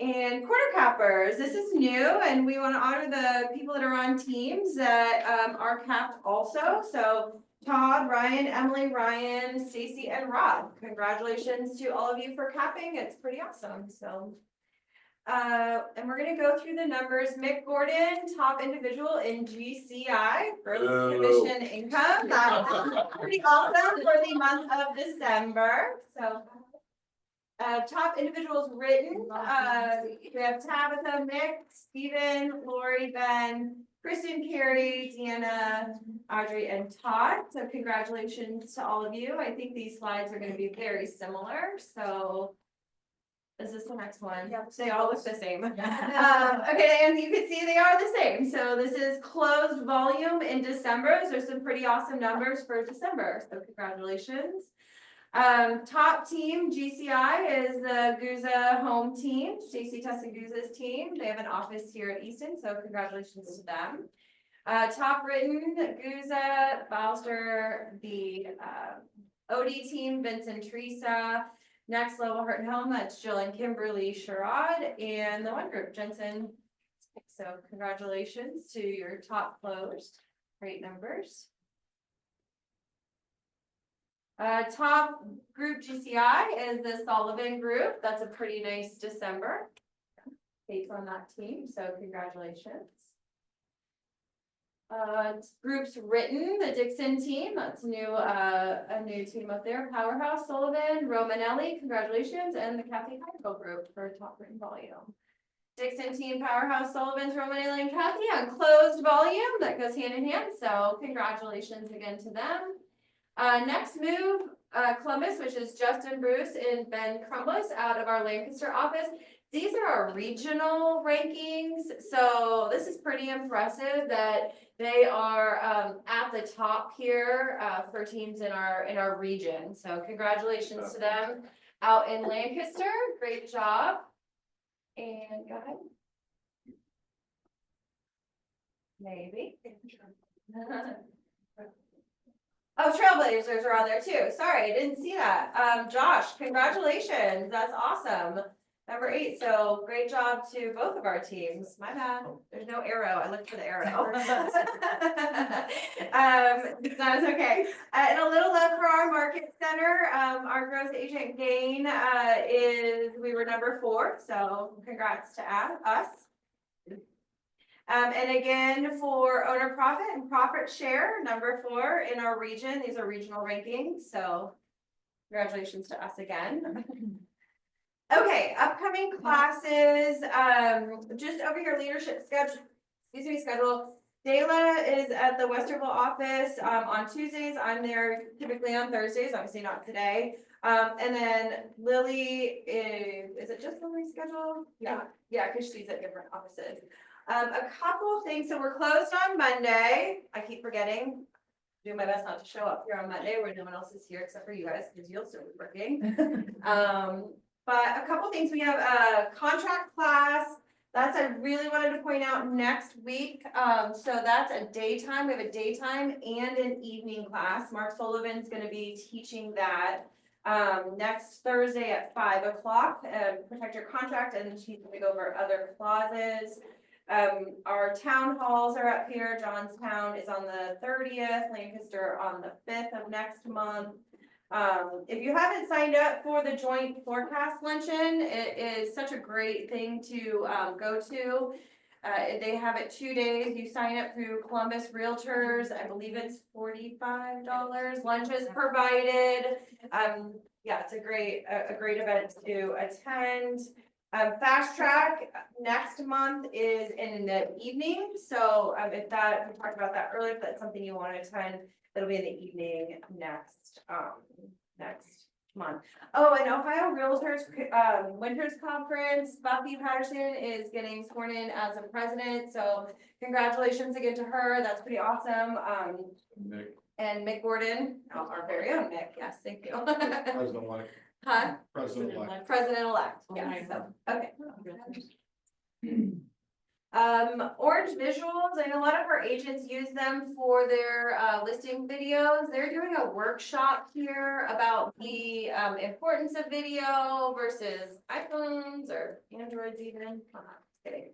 And quarter cappers, this is new, and we want to honor the people that are on teams that are capped also. So Todd, Ryan, Emily, Ryan, Stacy, and Rod. Congratulations to all of you for capping. It's pretty awesome. So. And we're gonna go through the numbers. Mick Gordon, top individual in GCI, gross commission income. That's pretty awesome for the month of December. So, top individuals written, we have Tabitha, Mick, Stephen, Lori, Ben, Kristen, Carrie, Deanna, Audrey, and Todd. So congratulations to all of you. I think these slides are gonna be very similar, so. Is this the next one? Yep. They all look the same. Okay, and you can see they are the same. So this is closed volume in December. So there's some pretty awesome numbers for December. So congratulations. Top team GCI is the Guza home team, Stacey Tussin-Guza's team. They have an office here at Easton, so congratulations to them. Top written, Guza, Balster, the OD team, Vincent, Teresa, Next Level Heart and Home, that's Jill and Kimberly Sherrod, and the one group, Jensen. So congratulations to your top closed, great numbers. Top group GCI is the Sullivan Group. That's a pretty nice December. Kate's on that team, so congratulations. Groups written, the Dixon team, that's new, a new team up there. Powerhouse, Sullivan, Romanelli, congratulations, and the Kathy Heigl group for top written volume. Dixon team, Powerhouse, Sullivan's, Romanelli, and Kathy on closed volume. That goes hand in hand, so congratulations again to them. Next move, Columbus, which is Justin Bruce and Ben Crumbus out of our Lancaster office. These are our regional rankings, so this is pretty impressive that they are at the top here for teams in our region. So congratulations to them out in Lancaster. Great job. And go ahead. Maybe. Oh, Trailblazers are on there too. Sorry, I didn't see that. Josh, congratulations. That's awesome. Number 8, so great job to both of our teams. My bad. There's no arrow. I looked for the arrow. That's okay. And a little love for our market center. Our gross agent gain we were number 4, so congrats to us. And again, for owner profit and profit share, number 4 in our region. These are regional rankings, so congratulations to us again. Okay, upcoming classes, just over here, leadership schedule. Dayla is at the Westerville office, on Tuesdays. I'm there typically on Thursdays, obviously not today. And then Lily is it just Lily's schedule? Yeah, cause she's at different offices. A couple of things, so we're closed on Monday. I keep forgetting. Do my best not to show up here on Monday where no one else is here except for you guys, because you'll still be working. But a couple things, we have a contract class, that's I really wanted to point out next week. So that's a daytime, we have a daytime and an evening class. Mark Sullivan's gonna be teaching that next Thursday at 5 o'clock, protect your contract, and she's gonna go over other clauses. Our town halls are up here. Johnstown is on the 30th, Lancaster on the 5th of next month. If you haven't signed up for the joint forecast luncheon, it is such a great thing to go to. They have it 2 days. You sign up through Columbus Realtors. I believe it's $45. Lunch is provided. Yeah, it's a great event to attend. Fast Track next month is in the evening. So if we talked about that earlier, if that's something you want to attend, it'll be in the evening next month. Oh, and Ohio Realtors Winters Conference, Buffy Patterson is getting sworn in as a president. So congratulations again to her. That's pretty awesome. And Mick Gordon, our very own Mick. Yes, thank you. President-elect. Huh? President-elect. President-elect, yeah, so, okay. Orange Visuals, I know a lot of our agents use them for their listing videos. They're doing a workshop here about the importance of video versus iPhones or Androids even. Just kidding.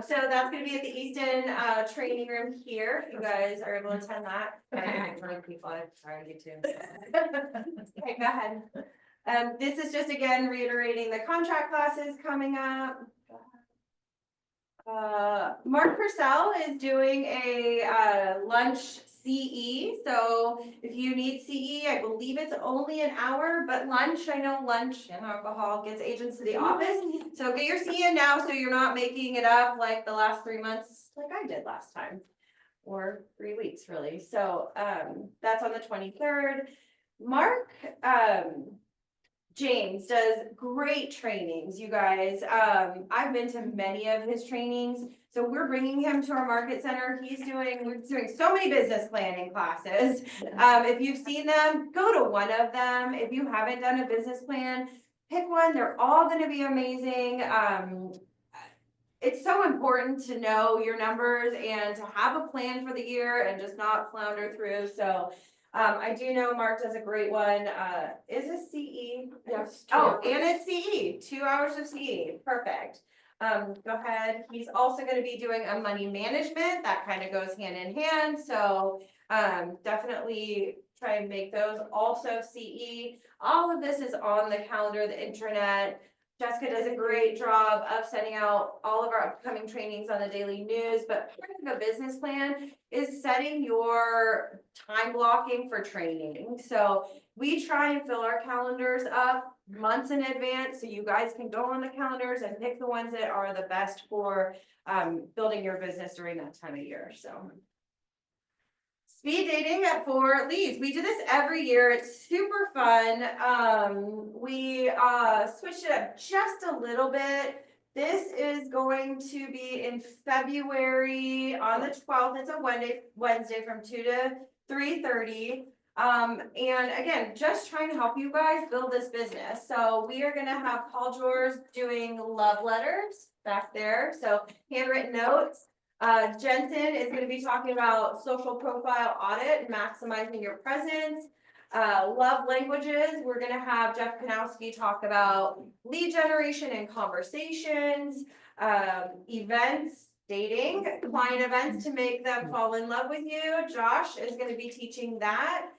So that's gonna be at the Easton training room here. If you guys are able to attend that. People, I'm sorry, you too. Okay, go ahead. This is just again reiterating the contract classes coming up. Mark Purcell is doing a lunch CE. So if you need CE, I believe it's only an hour, but lunch, I know lunch and alcohol gets agents to the office. So get your CE in now so you're not making it up like the last 3 months like I did last time. Or 3 weeks really. So that's on the 23rd. Mark James does great trainings, you guys. I've been to many of his trainings. So we're bringing him to our market center. We're doing so many business planning classes. If you've seen them, go to one of them. If you haven't done a business plan, pick one. They're all going to be amazing. It's so important to know your numbers and to have a plan for the year and just not flounder through. So I do know Mark does a great one, is it CE? Yes. Oh, and it's CE, 2 hours of CE, perfect. Go ahead, he's also gonna be doing a money management, that kind of goes hand in hand, so, definitely try and make those also CE. All of this is on the calendar, the intranet. Jessica does a great job of sending out all of our upcoming trainings on the daily news, but part of a business plan is setting your time blocking for training. So we try and fill our calendars up months in advance, so you guys can go on the calendars and pick the ones that are the best for building your business during that time of year, so. Speed dating for leads. We do this every year. It's super fun. We switched it up just a little bit. This is going to be in February on the 12th. It's a Wednesday from 2 to 3:30. And again, just trying to help you guys build this business. So we are gonna have Paul George doing love letters back there. So handwritten notes. Jensen is gonna be talking about social profile audit, maximizing your presence. Love languages, we're gonna have Jeff Kanowski talk about lead generation and conversations, events, dating, client events to make them fall in love with you. Josh is gonna be teaching that.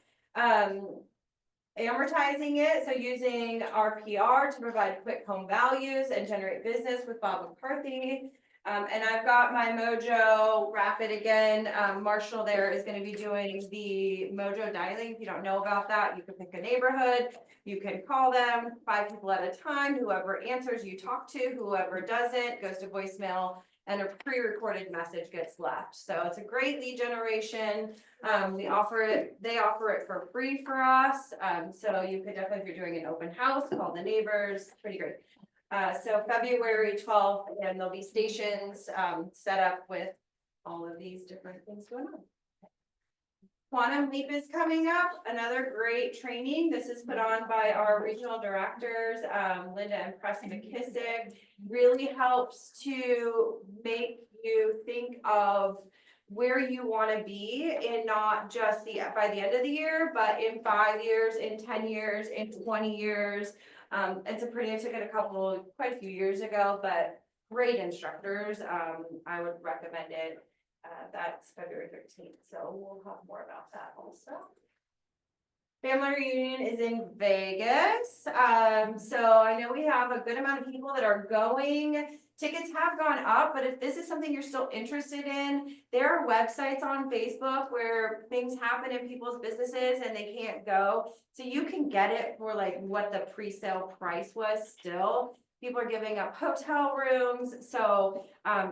Amortizing it, so using RPR to provide quick home values and generate business with Bob McCarthy. And I've got my Mojo Rapid again. Marshall there is gonna be doing the Mojo dialing. If you don't know about that, you can pick a neighborhood. You can call them 5 people at a time. Whoever answers, you talk to. Whoever doesn't goes to voicemail and a pre-recorded message gets left. So it's a great lead generation. They offer it for free for us. So you could definitely, if you're doing an open house, call the neighbors, pretty great. So February 12th, and there'll be stations set up with all of these different things going on. Quantum Leap is coming up, another great training. This is put on by our regional directors, Linda and Preston McKissick. Really helps to make you think of where you want to be, and not just by the end of the year, but in 5 years, in 10 years, in 20 years. I took it quite a few years ago, but great instructors. I would recommend it. That's February 13th, so we'll have more about that also. Family reunion is in Vegas. So I know we have a good amount of people that are going. Tickets have gone up, but if this is something you're still interested in, there are websites on Facebook where things happen in people's businesses and they can't go. So you can get it for like what the pre-sale price was still. People are giving up hotel rooms. So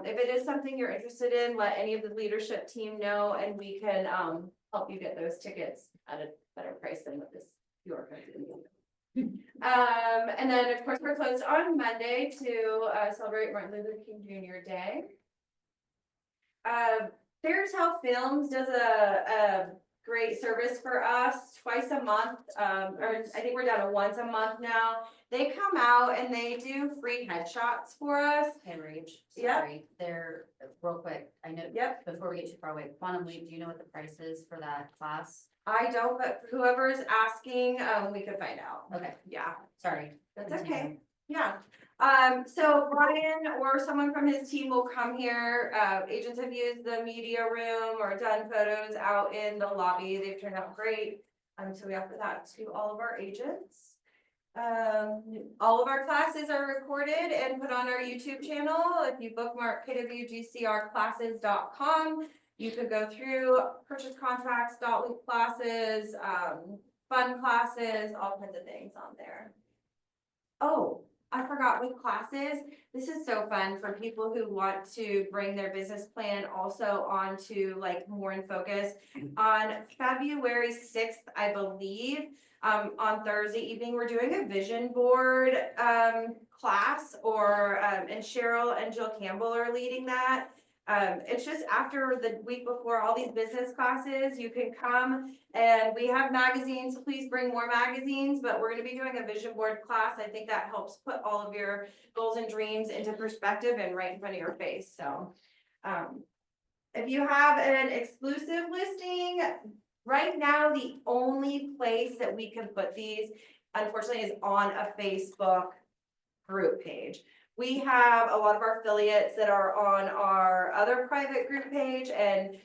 if it is something you're interested in, let any of the leadership team know, and we can help you get those tickets at a better price than what this you're going to do. And then of course we're closed on Monday to celebrate Martin Luther King Jr. Day. Fairytale Films does a great service for us twice a month, or I think we're down to once a month now. They come out and they do free headshots for us. Hey, Rach, Yep. sorry, they're, real quick, I know, Yep. before we get too far away, Quantum Leap, do you know what the price is for that class? I don't, but whoever is asking, we could find out. Okay, Yeah, sorry. that's okay. Yeah. So Brian or someone from his team will come here. Agents have used the media room or done photos out in the lobby. They've turned out great. So we offer that to all of our agents. All of our classes are recorded and put on our YouTube channel. If you bookmark kwgcrclasses.com, you could go through purchase contracts, .loop classes, fun classes, all kinds of things on there. Oh, I forgot with classes. This is so fun for people who want to bring their business plan also onto like more in focus. On February 6th, I believe, on Thursday evening, we're doing a vision board class, and Cheryl and Jill Campbell are leading that. It's just after the week before all these business classes, you can come and we have magazines. Please bring more magazines, but we're going to be doing a vision board class. I think that helps put all of your goals and dreams into perspective and right in front of your face. So, if you have an exclusive listing, Right now, the only place that we can put these, unfortunately, is on a Facebook group page. We have a lot of our affiliates that are on our other private group page, and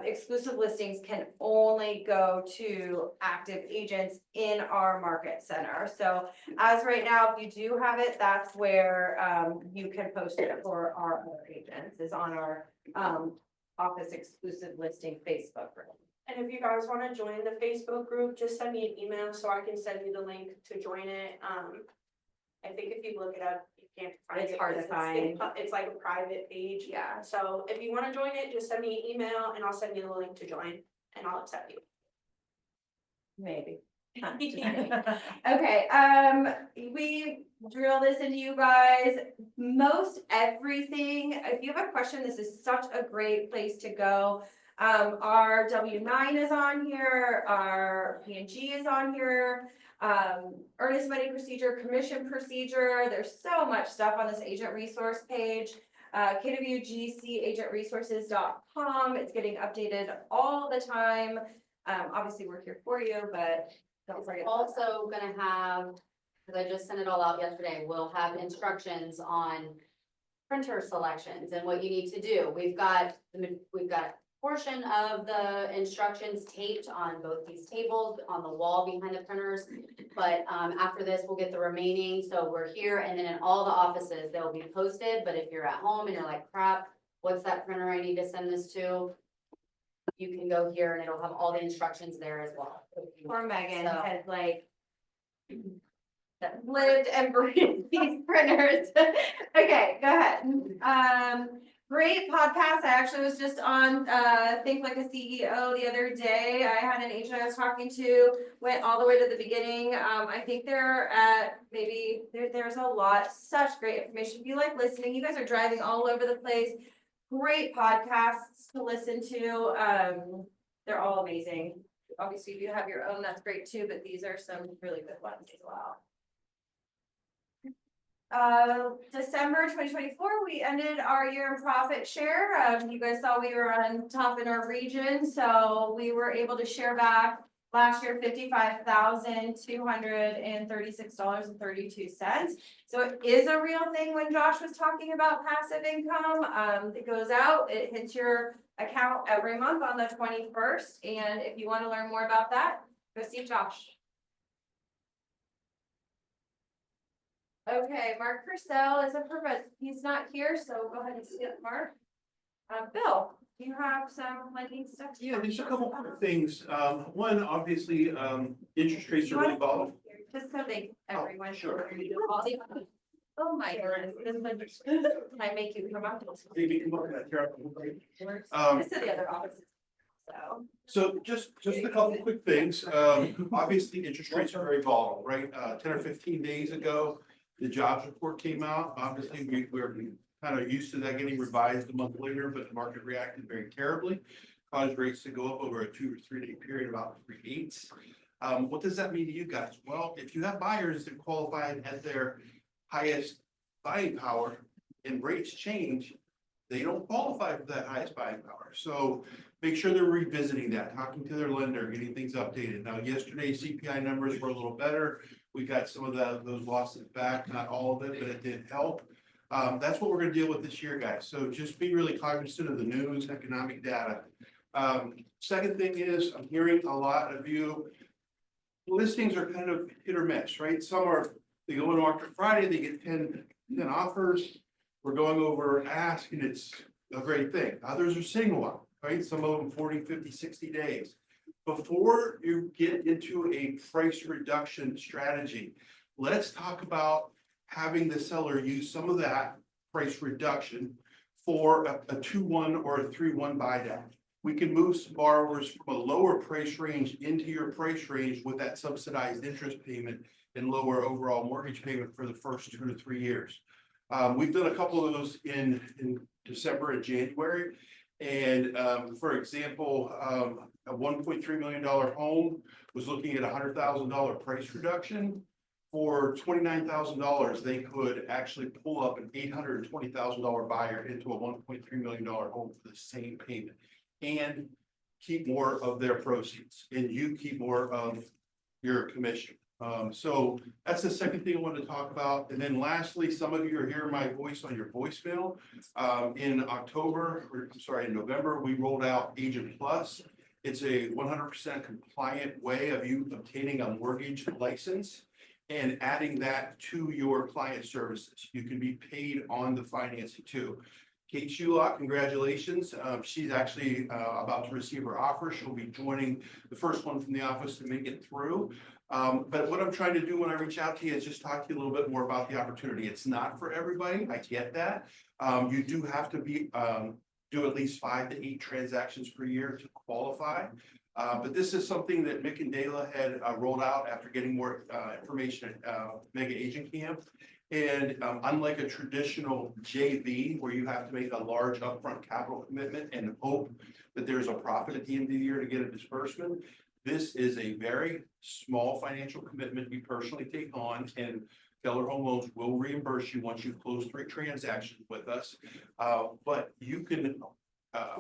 exclusive listings can only go to active agents in our market center. So as right now, if you do have it, that's where you can post it for our other agents, is on our office exclusive listing Facebook group. And if you guys want to join the Facebook group, just send me an email so I can send you the link to join it. I think if you look it up, you can't find it. It's hard to 'cause find. It's like a private page. Yeah. So if you want to join it, just send me an email and I'll send you the link to join and I'll accept you. Maybe. Okay, we drill this into you guys. Most everything, if you have a question, this is such a great place to go. Our W-9 is on here, our P&G is on here, earnest money procedure, commission procedure. There's so much stuff on this agent resource page. KWGCagentresources.com. It's getting updated all the time. Obviously we're here for you, but don't forget. Also gonna have, because I just sent it all out yesterday, we'll have instructions on printer selections and what you need to do. We've got portion of the instructions taped on both these tables on the wall behind the printers. But after this, we'll get the remaining. So we're here, and then in all the offices, they'll be posted. But if you're at home and you're like, crap, what's that printer I need to send this to? You can go here and it'll have all the instructions there as well. Poor Megan So- has like lived and breathed these printers. Okay, go ahead. Great podcast. I actually was just on Think Like a CEO the other day. I had an agent I was talking to, went all the way to the beginning. I think they're at maybe there's a lot, such great information. If you like listening, you guys are driving all over the place. Great podcasts to listen to. They're all amazing. Obviously, if you have your own, that's great too, but these are some really good ones as well. December 2024, we ended our year in profit share. You guys saw we were on top in our region, so we were able to share back last year $55,236.32. So it is a real thing when Josh was talking about passive income. It goes out, it hits your account every month on the 21st. And if you want to learn more about that, go see Josh. Okay, Mark Purcell is a professor. He's not here, so go ahead and skip Mark. Bill, do you have some lending stuff? Yeah, there's a couple of things. One, obviously, interest rates are really volatile. Just so they, everyone. sure. Oh my goodness, I make you come up. Maybe come up with that terrible. This is the other offices, so. So just a couple of quick things. Obviously, interest rates are very volatile, right? 10 or 15 days ago, the jobs report came out. Obviously, we're kind of used to that getting revised a month later, but the market reacted very terribly. Caused rates to go up over a 2 or 3 day period, about 3/8. What does that mean to you guys? Well, if you have buyers that qualify at their highest buying power and rates change, they don't qualify for that highest buying power. So make sure they're revisiting that, talking to their lender, getting things updated. Now, yesterday CPI numbers were a little better. We got some of those losses back, not all of it, but it did help. That's what we're gonna deal with this year, guys. So just be really cognizant of the news, economic data. Second thing is, I'm hearing a lot of you, listings are kind of hit or miss, right? Some are, they go into market Friday, they get 10 offers. We're going over ask and it's a great thing. Others are sitting a while, right? Some of them 40, 50, 60 days. Before you get into a price reduction strategy, let's talk about having the seller use some of that price reduction for a 2-1 or a 3-1 buy down. We can move some borrowers from a lower price range into your price range with that subsidized interest payment and lower overall mortgage payment for the first 2 to 3 years. We've done a couple of those in December and January. And for example, a $1.3 million home was looking at $100,000 price reduction. For $29,000, they could actually pull up an $820,000 buyer into a $1.3 million home for the same payment and keep more of their proceeds and you keep more of your commission. So that's the second thing I wanted to talk about. And then lastly, some of you are hearing my voice on your voicemail. In November, we rolled out Agent Plus. It's a 100% compliant way of you obtaining a mortgage license and adding that to your client services. You can be paid on the financing too. Kate Shulock, congratulations. She's actually about to receive her offer. She'll be joining the first one from the office to make it through. But what I'm trying to do when I reach out to you is just talk to you a little bit more about the opportunity. It's not for everybody. I get that. You do have to be do at least 5 to 8 transactions per year to qualify. But this is something that Mick and Dela had rolled out after getting more information at Mega Agent Camp. And unlike a traditional JV where you have to make a large upfront capital commitment and hope that there's a profit at the end of the year to get a disbursement, this is a very small financial commitment you personally take on, and Keller Home Loans will reimburse you once you close 3 transactions with us. But you can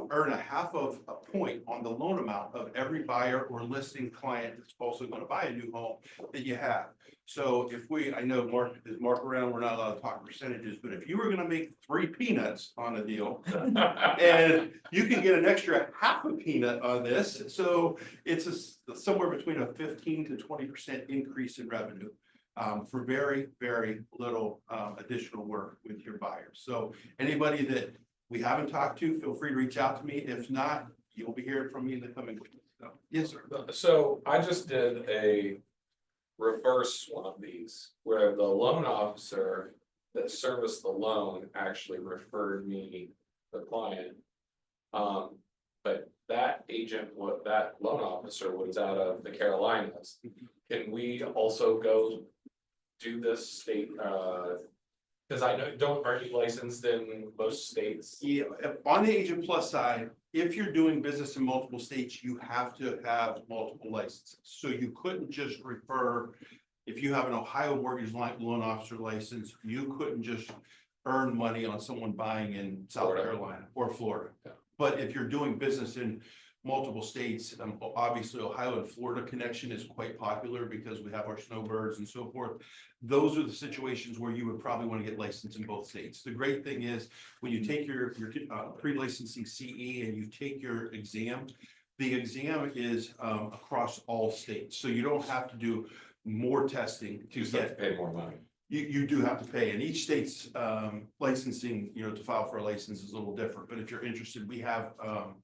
earn a 0.5 point on the loan amount of every buyer or listing client that's also going to buy a new home that you have. So if I know Mark is around, we're not allowed to talk percentages, but if you were going to make 3 peanuts on a deal and you can get an extra 0.5 peanut on this, so it's somewhere between a 15 to 20% increase in revenue. For very, very little additional work with your buyers. So anybody that we haven't talked to, feel free to reach out to me. If not, you'll be hearing from me in the coming weeks. So, yes, sir. So I just did a reverse one of these where the loan officer that serviced the loan actually referred me the client. But that agent, that loan officer was out of the Carolinas. Can we also go do this state? Because I know, aren't you licensed in most states? Yeah, on the Agent Plus side, if you're doing business in multiple states, you have to have multiple licenses. So you couldn't just refer, if you have an Ohio mortgage loan officer license, you couldn't just earn money on someone buying in South Carolina or Florida. Yeah. But if you're doing business in multiple states, obviously Ohio and Florida connection is quite popular because we have our snowbirds and so forth. Those are the situations where you would probably want to get licensed in both states. The great thing is when you take your pre-licensing CE and you take your exam, the exam is across all states. So you don't have to do more testing to get pay more money. You do have to pay, and each state's licensing, to file for a license is a little different, but if you're interested, we have,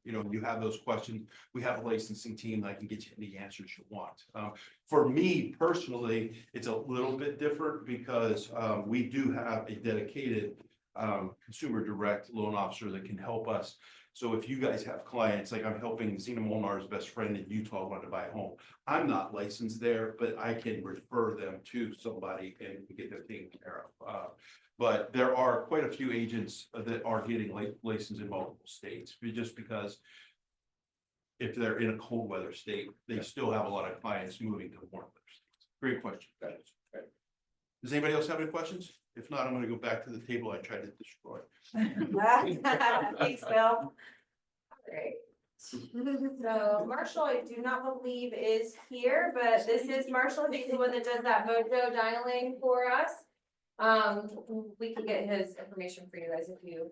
you have those questions, we have a licensing team that can get you the answers you want. For me personally, it's a little bit different because we do have a dedicated consumer direct loan officer that can help us. So if you guys have clients, like I'm helping Zena Molnar's best friend in Utah wanted to buy a home. I'm not licensed there, but I can refer them to somebody and get them taken care of. But there are quite a few agents that are getting licensed in multiple states, just because if they're in a cold weather state, they still have a lot of clients moving to warm weather states. Great question, guys. Okay. Does anybody else have any questions? If not, I'm going to go back to the table I tried to destroy. Thanks, Bill. Great. So Marshall, I do not believe is here, but this is Marshall. He's the one that does that mojo dialing for us. We can get his information for you guys if you.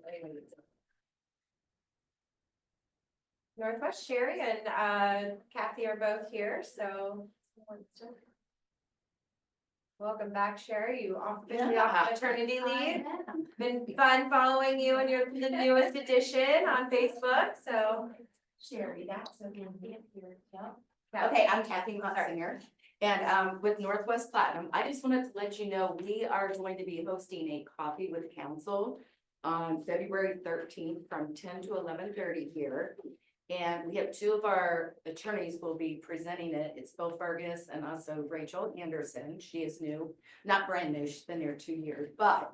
Northwest, Sherry and Kathy are both here, so. Welcome back, Sherry. You officially off maternity leave. Been fun following you and the newest edition on Facebook, so. Sherry, that's again here. Yeah. Okay, I'm Kathy Monsignor, and with Northwest Platinum, I just wanted to let you know, we are going to be hosting a coffee with council on February 13th from 10 to 11:30 here. And we have 2 of our attorneys will be presenting it. It's Bill Fergus and also Rachel Anderson. She is new, not brand new, she's been there 2 years, but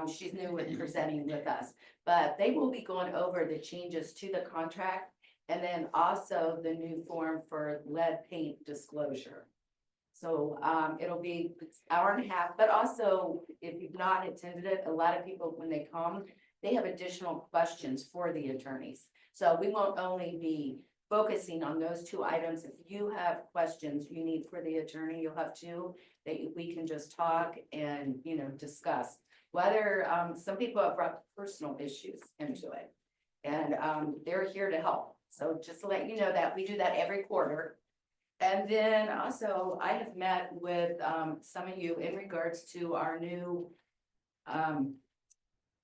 she's new with presenting with us. But they will be going over the changes to the contract and then also the new form for lead paint disclosure. So it'll be an hour and a half, but also if you've not attended it, a lot of people, when they come, they have additional questions for the attorneys. So we won't only be focusing on those two items. If you have questions you need for the attorney, you'll have two that we can just talk and, you know, discuss. Whether, some people have brought personal issues into it. And, they're here to help. So just to let you know that we do that every quarter. And then also I have met with, some of you in regards to our new,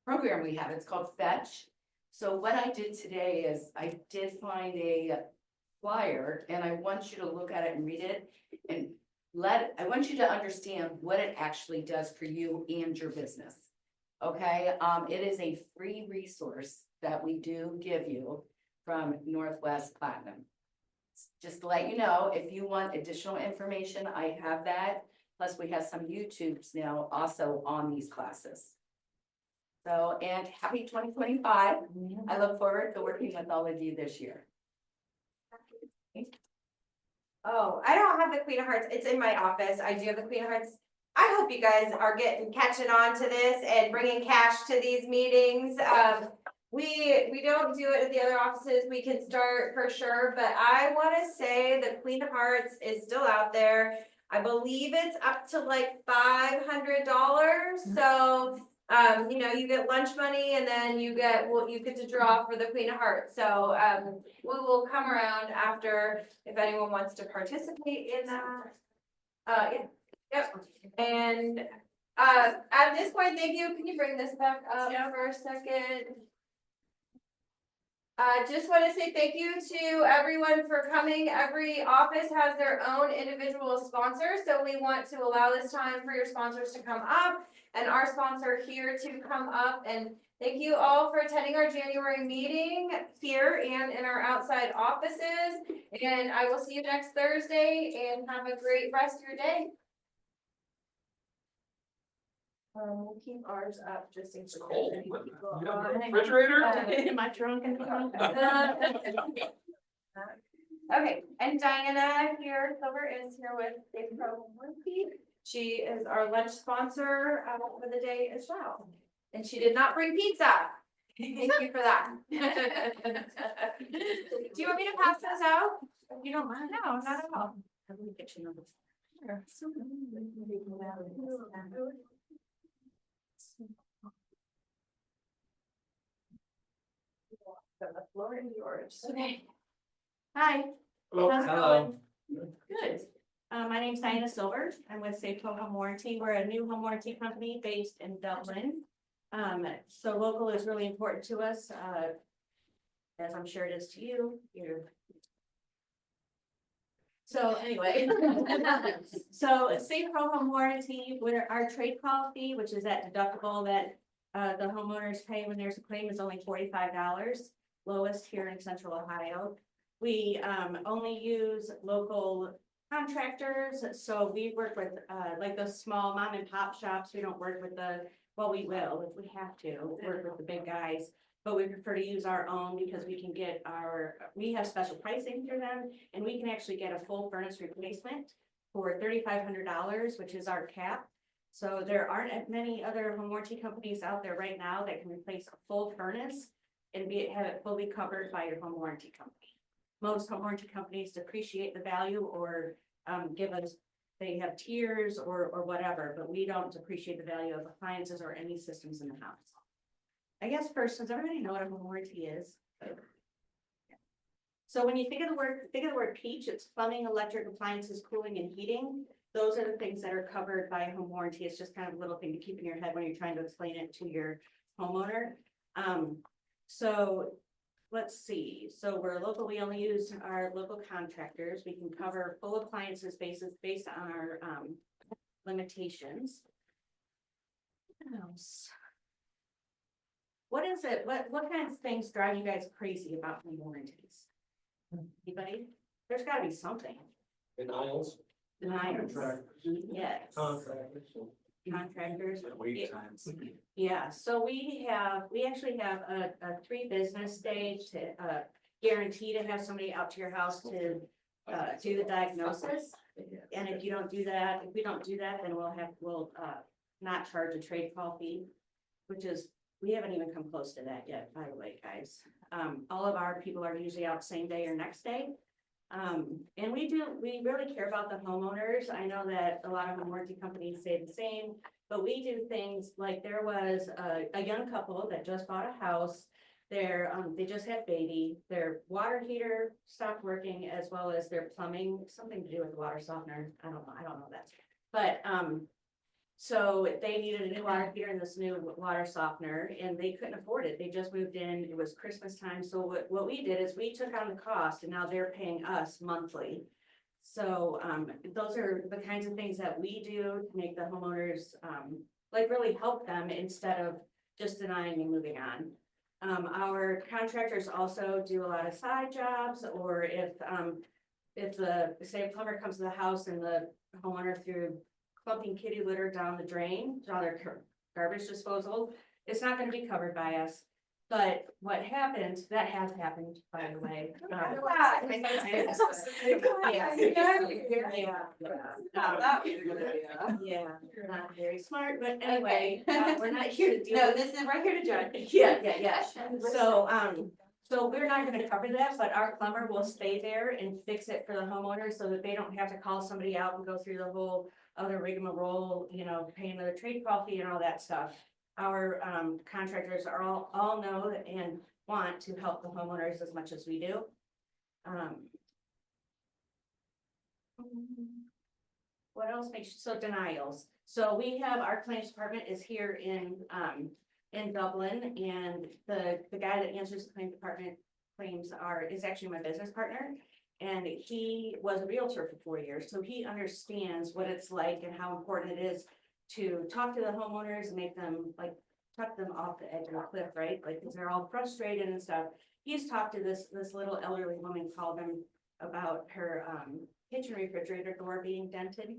program we have. It's called Fetch. So what I did today is I did find a flyer and I want you to look at it and read it and I want you to understand what it actually does for you and your business. Okay, it is a free resource that we do give you from Northwest Platinum. Just to let you know, if you want additional information, I have that. Plus we have some YouTubes now also on these classes. So, and happy 2025. I look forward to working with all of you this year. Oh, I don't have the Queen of Hearts. It's in my office. I do have the Queen of Hearts. I hope you guys are catching on to this and bringing cash to these meetings. We don't do it at the other offices. We can start for sure, but I want to say the Queen of Hearts is still out there. I believe it's up to like $500. So, you know, you get lunch money and then you get to draw for the Queen of Hearts. So, we will come around after if anyone wants to participate in that. Yeah. Yep. And, at this point, thank you. Can you bring this back up for a second? Just want to say thank you to everyone for coming. Every office has their own individual sponsor, so we want to allow this time for your sponsors to come up and our sponsor here to come up. And thank you all for attending our January meeting here and in our outside offices. And I will see you next Thursday and have a great rest of your day. We'll keep ours up just in case. Refrigerator? Am I drunk in the trunk? Okay, and Diana here, Silver is here with April Murphy. She is our lunch sponsor for the day as well. And she did not bring pizza. Thank you for that. Do you want me to pass those out? You don't mind? No, not at all. I'm gonna get your number. Sure. The floor is yours. Okay. Hi. Hello. How's it Hello. going? Good. My name's Diana Silver. I'm with Safe Pro Home Warranty. We're a new home warranty company based in Dublin. So local is really important to us, as I'm sure it is to you. So anyway, so Safe Pro Home Warranty, where our trade call fee, which is that deductible that the homeowners pay when there's a claim, is only $45, lowest here in Central Ohio. We only use local contractors, so we work with like those small mom and pop shops. We don't work with we will if we have to work with the big guys, but we prefer to use our own because we can get we have special pricing for them, and we can actually get a full furnace replacement for $3,500, which is our cap. So there aren't many other home warranty companies out there right now that can replace a full furnace and have it fully covered by your home warranty company. Most home warranty companies depreciate the value or they have tiers or whatever, but we don't depreciate the value of appliances or any systems in the house. I guess first, does everybody know what a home warranty is? So when you think of the word peach, it's plumbing, electric, appliances, cooling, and heating. Those are the things that are covered by home warranty. It's just kind of a little thing to keep in your head when you're trying to explain it to your homeowner. So let's see. So we're local. We only use our local contractors. We can cover full appliances based on our limitations. What else? What is it? What kinds of things drive you guys crazy about home warranties? Anybody? There's got to be something. Denials. Denials. Yes. Contractors. Wait times. Yeah, so we actually have a 3 business stage to guarantee to have somebody out to your house to do the diagnosis. And if we don't do that, then we'll not charge a trade call fee, which is we haven't even come close to that yet, by the way, guys. All of our people are usually out same day or next day. And we really care about the homeowners. I know that a lot of home warranty companies say the same, but we do things like there was a young couple that just bought a house. They just had baby, their water heater stopped working as well as their plumbing, something to do with the water softener. I don't know that. But, so they needed a new water heater and this new water softener and they couldn't afford it. They just moved in, it was Christmas time. So what we did is we took on the cost and now they're paying us monthly. So, those are the kinds of things that we do to make the homeowners, like really help them instead of just denying and moving on. Our contractors also do a lot of side jobs, or if say a plumber comes to the house and the homeowner threw clumping kitty litter down the drain, down their garbage disposal, it's not gonna be covered by us. But what happened, that has happened, by the way. Yeah, you're not very smart, but anyway, we're not here to deal. No, with- this is, we're here to judge. Yeah. So we're not gonna cover that, but our plumber will stay there and fix it for the homeowner so that they don't have to call somebody out and go through the whole other rigmarole, paying the trade call fee and all that stuff. Our contractors are all know and want to help the homeowners as much as we do. What else makes, so denials. So we have, our claims department is here in Dublin, and the guy that answers the claims department claims is actually my business partner. And he was a realtor for 4 years, so he understands what it's like and how important it is to talk to the homeowners and make them tuck them off the edge of the cliff, right? Like, cause they're all frustrated and stuff. He's talked to this little elderly woman, called him about her kitchen refrigerator door being dented.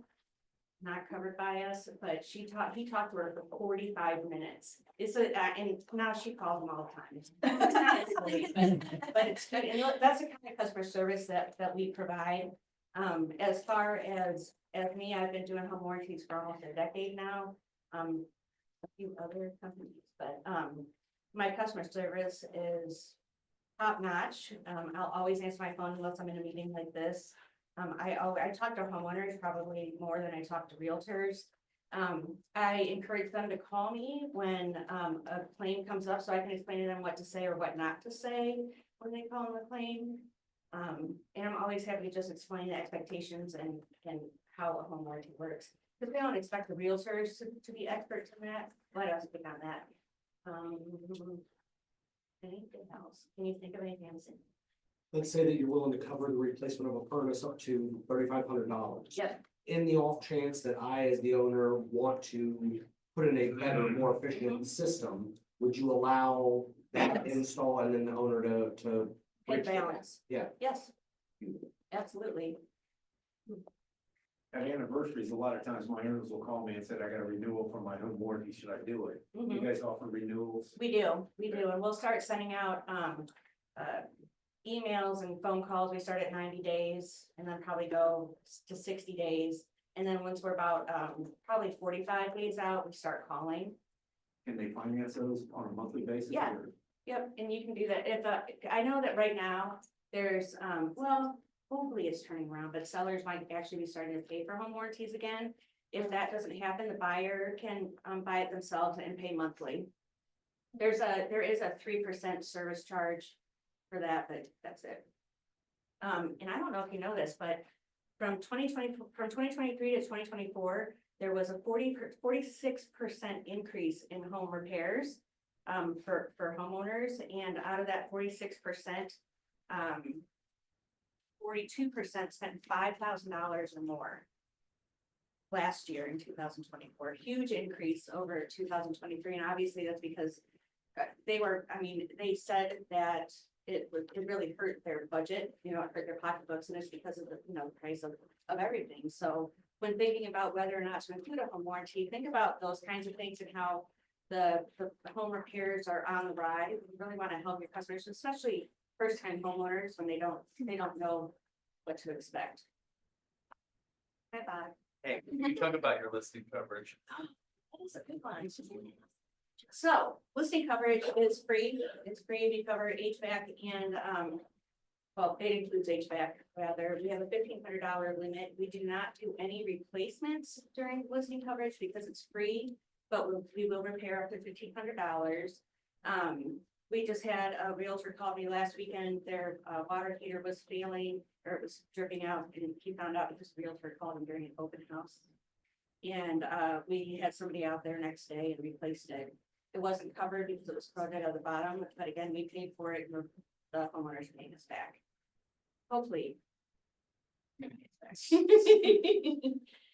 Not covered by us, but he talked to her for 45 minutes. And now she calls him all the time. But it's good, and look, that's the kind of customer service that we provide. As far as me, I've been doing home warranties for almost a decade now. A few other companies, but my customer service is top notch. I'll always answer my phone unless I'm in a meeting like this. I talk to homeowners probably more than I talk to realtors. I encourage them to call me when a claim comes up so I can explain to them what to say or what not to say when they call in the claim. And I'm always happy to just explain the expectations and how a home warranty works. Because we don't expect the realtors to be experts in that. Let us pick on that. Anything else? Can you think of anything else? Let's say that you're willing to cover the replacement of a furnace up to $3,500. Yep. In the off chance that I, as the owner, want to put in a better, more efficient system, would you allow that install and then the owner to? Head balance. Yeah. Yes. Absolutely. At anniversaries, a lot of times my owners will call me and say, I got a renewal for my home warranty, should I do it? You Mhm. guys offer renewals? We do, and we'll start sending out emails and phone calls. We start at 90 days and then probably go to 60 days. And then once we're about probably 45 days out, we start calling. Can they finance those on a monthly basis? Yeah. or- Yep, and you can do that. If I know that right now, there's hopefully it's turning around, but sellers might actually be starting to pay for home warranties again. If that doesn't happen, the buyer can buy it themselves and pay monthly. There is a 3% service charge for that, but that's it. And I don't know if you know this, but from 2023 to 2024, there was a 46% increase in home repairs for homeowners, and out of that 46%, 42% spent $5,000 or more last year in 2024. Huge increase over 2023, and obviously that's because they said that it really hurt their budget, it hurt their pocketbooks, and it's because of the price of everything. So when thinking about whether or not to include a home warranty, think about those kinds of things and how the home repairs are on the rise. You really want to help your customers, especially first-time homeowners, when they don't know what to expect. Bye-bye. Hey, you talk about your listing coverage. That is a good one. So listing coverage is free. It's free if you cover HVAC and, well, it includes HVAC rather. We have a $1,500 limit. We do not do any replacements during listing coverage because it's free, but we will repair up to $1,500. We just had a realtor call me last weekend. Their water heater was failing or it was dripping out, and he found out because the realtor called him during an open house. And we had somebody out there next day and replaced it. It wasn't covered because it was corroded at the bottom, but again, we paid for it and the homeowners paying us back. Hopefully.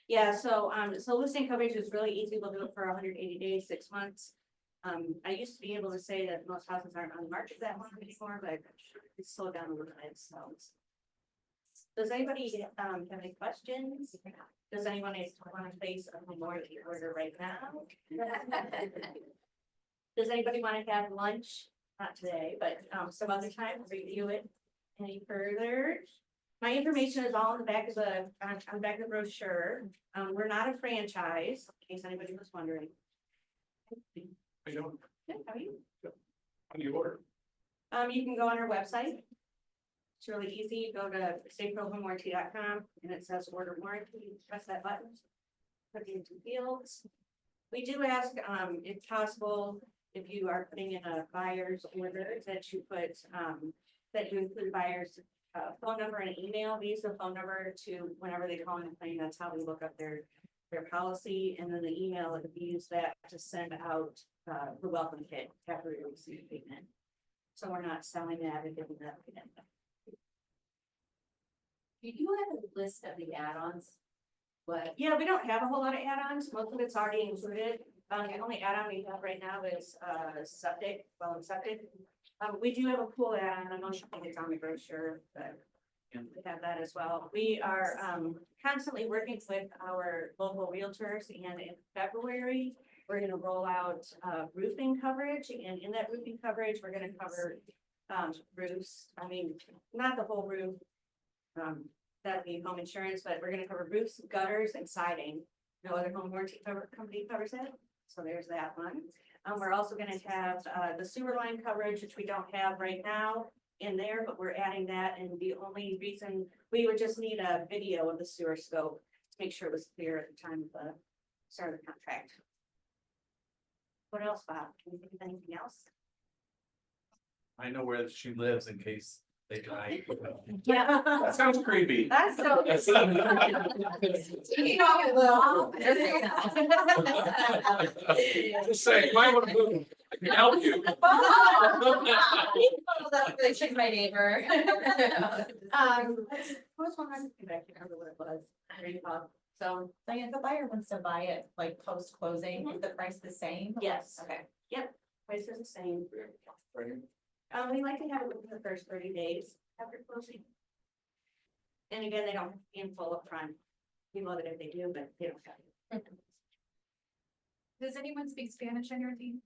Yeah, so listing coverage is really easy. We'll do it for 180 days, 6 months. I used to be able to say that most houses aren't on the market that long anymore, but it's slowed down a little bit, so. Does anybody have any questions? Does anyone want to place a memorial order right now? Does anybody want to have lunch? Not today, but some other time, review it any further? My information is all on the back of the, on the back of the brochure. We're not a franchise, in case anybody was wondering. I don't, Good, how are you? on the order. You can go on our website. It's really easy. Go to stateprohomewarranty.com and it says order warranty. Press that button. Put it into fields. We do ask, if possible, if you are putting in a buyer's order, that you put, that you include buyer's phone number and email. We use the phone number to whenever they call in and claim. That's how we look up their policy, and then the email, if you use that to send out the welcome kit after we receive payment. So we're not selling that and giving that. Do you have a list of the add-ons? What? Yeah, we don't have a whole lot of add-ons. Most of it's already included. The only add-on we have right now is septic, well, septic. We do have a pool add-on. I don't think it's on the brochure, but we have that as well. We are constantly working with our local realtors, and in February, we're gonna roll out roofing coverage, and in that roofing coverage, we're gonna cover roofs. I mean, not the whole roof. That'll be home insurance, but we're gonna cover roofs, gutters, and siding. No other home warranty company covers that, so there's that one. We're also gonna have the sewer line coverage, which we don't have right now in there, but we're adding that, and the only reason we would just need a video of the sewer scope to make sure it was clear at the time of the start of the contract. What else, Bob? Can you think of anything else? I know where she lives in case they die. Yeah. That sounds creepy. That's so. Just say, you might want to move, I can help you. They checked my neighbor. What's one I can't remember what it was. So, Diane, the buyer wants to buy it like post-closing, is the price the same? Yes. Okay. Yep, price is the same. We like to have it within the first 30 days after closing. And again, they don't have to be in full upfront. We love it if they do, but they don't have to. Does anyone speak Spanish on your team?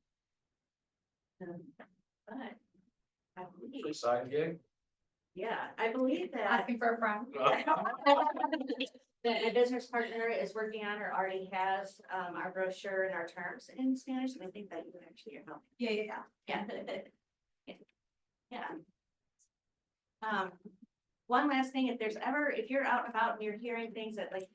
But I believe, Side gig? yeah, I believe that. Asking for a friend. The business partner is working on or already has our brochure and our terms in Spanish, and I think that you would actually help. Yeah. Yeah. One last thing, if you're out and about and you're hearing things that like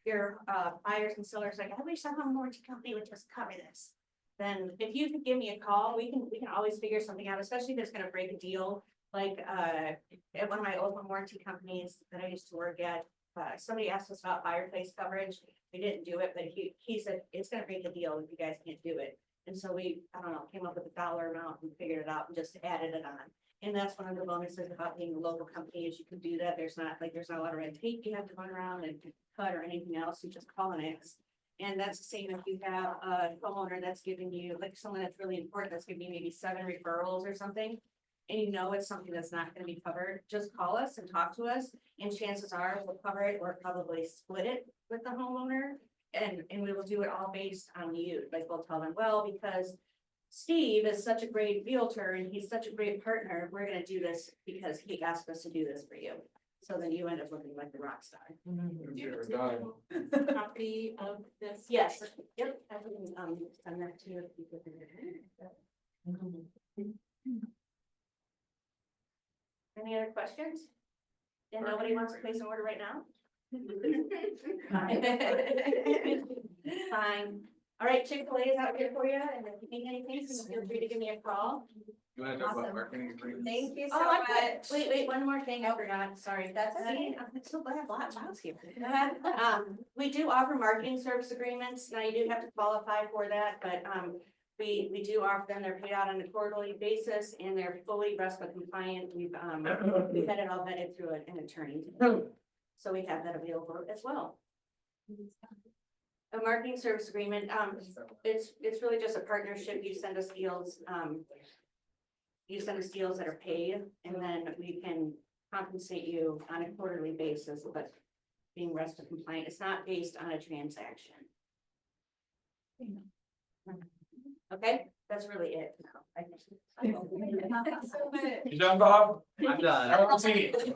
your buyers and sellers like, I wish some home warranty company would just cover this. Then if you could give me a call, we can always figure something out, especially if it's gonna break a deal. Like at one of my old home warranty companies that I used to work at, somebody asked us about fireplace coverage. We didn't do it, but he said, it's gonna break a deal if you guys can't do it. And so we, I don't know, came up with a dollar amount and figured it out and just added it on. And that's one of the bonuses about being a local company is you can do that. There's not a lot of red tape you have to run around and cut or anything else. You just call an X. And that's the same if you have a homeowner that's giving you, like someone that's really important, that's giving you maybe 7 referrals or something. And you know it's something that's not gonna be covered, just call us and talk to us. And chances are we'll cover it or probably split it with the homeowner. And we will do it all based on you. Like we'll tell them, well, because Steve is such a great realtor and he's such a great partner, we're gonna do this because he asked us to do this for you. So then you end up looking like the rock star. Copy of this. Yes, yep, I can, send that to you. If you could. Any other questions? And nobody wants to place an order right now? Fine. All right, Chick-fil-A is out here for you, and if you need anything, so feel free to give me a call. You wanna talk about Awesome. marketing agreements? Thank you so Oh, much. wait, one more thing I forgot, sorry. That's okay. I'm so glad I have lots of files here. We do offer marketing service agreements, now you do have to qualify for that, but, we do offer them, they're paid out on a quarterly basis, and they're fully RESPA compliant, we've had it all vetted through an attorney. So we have that available as well. A marketing service agreement, it's really just a partnership, you send us deals, that are paid, and then we can compensate you on a quarterly basis, but being RESPA compliant, it's not based on a transaction. Okay, that's really it. You done, Bob? I'm done. I don't see it.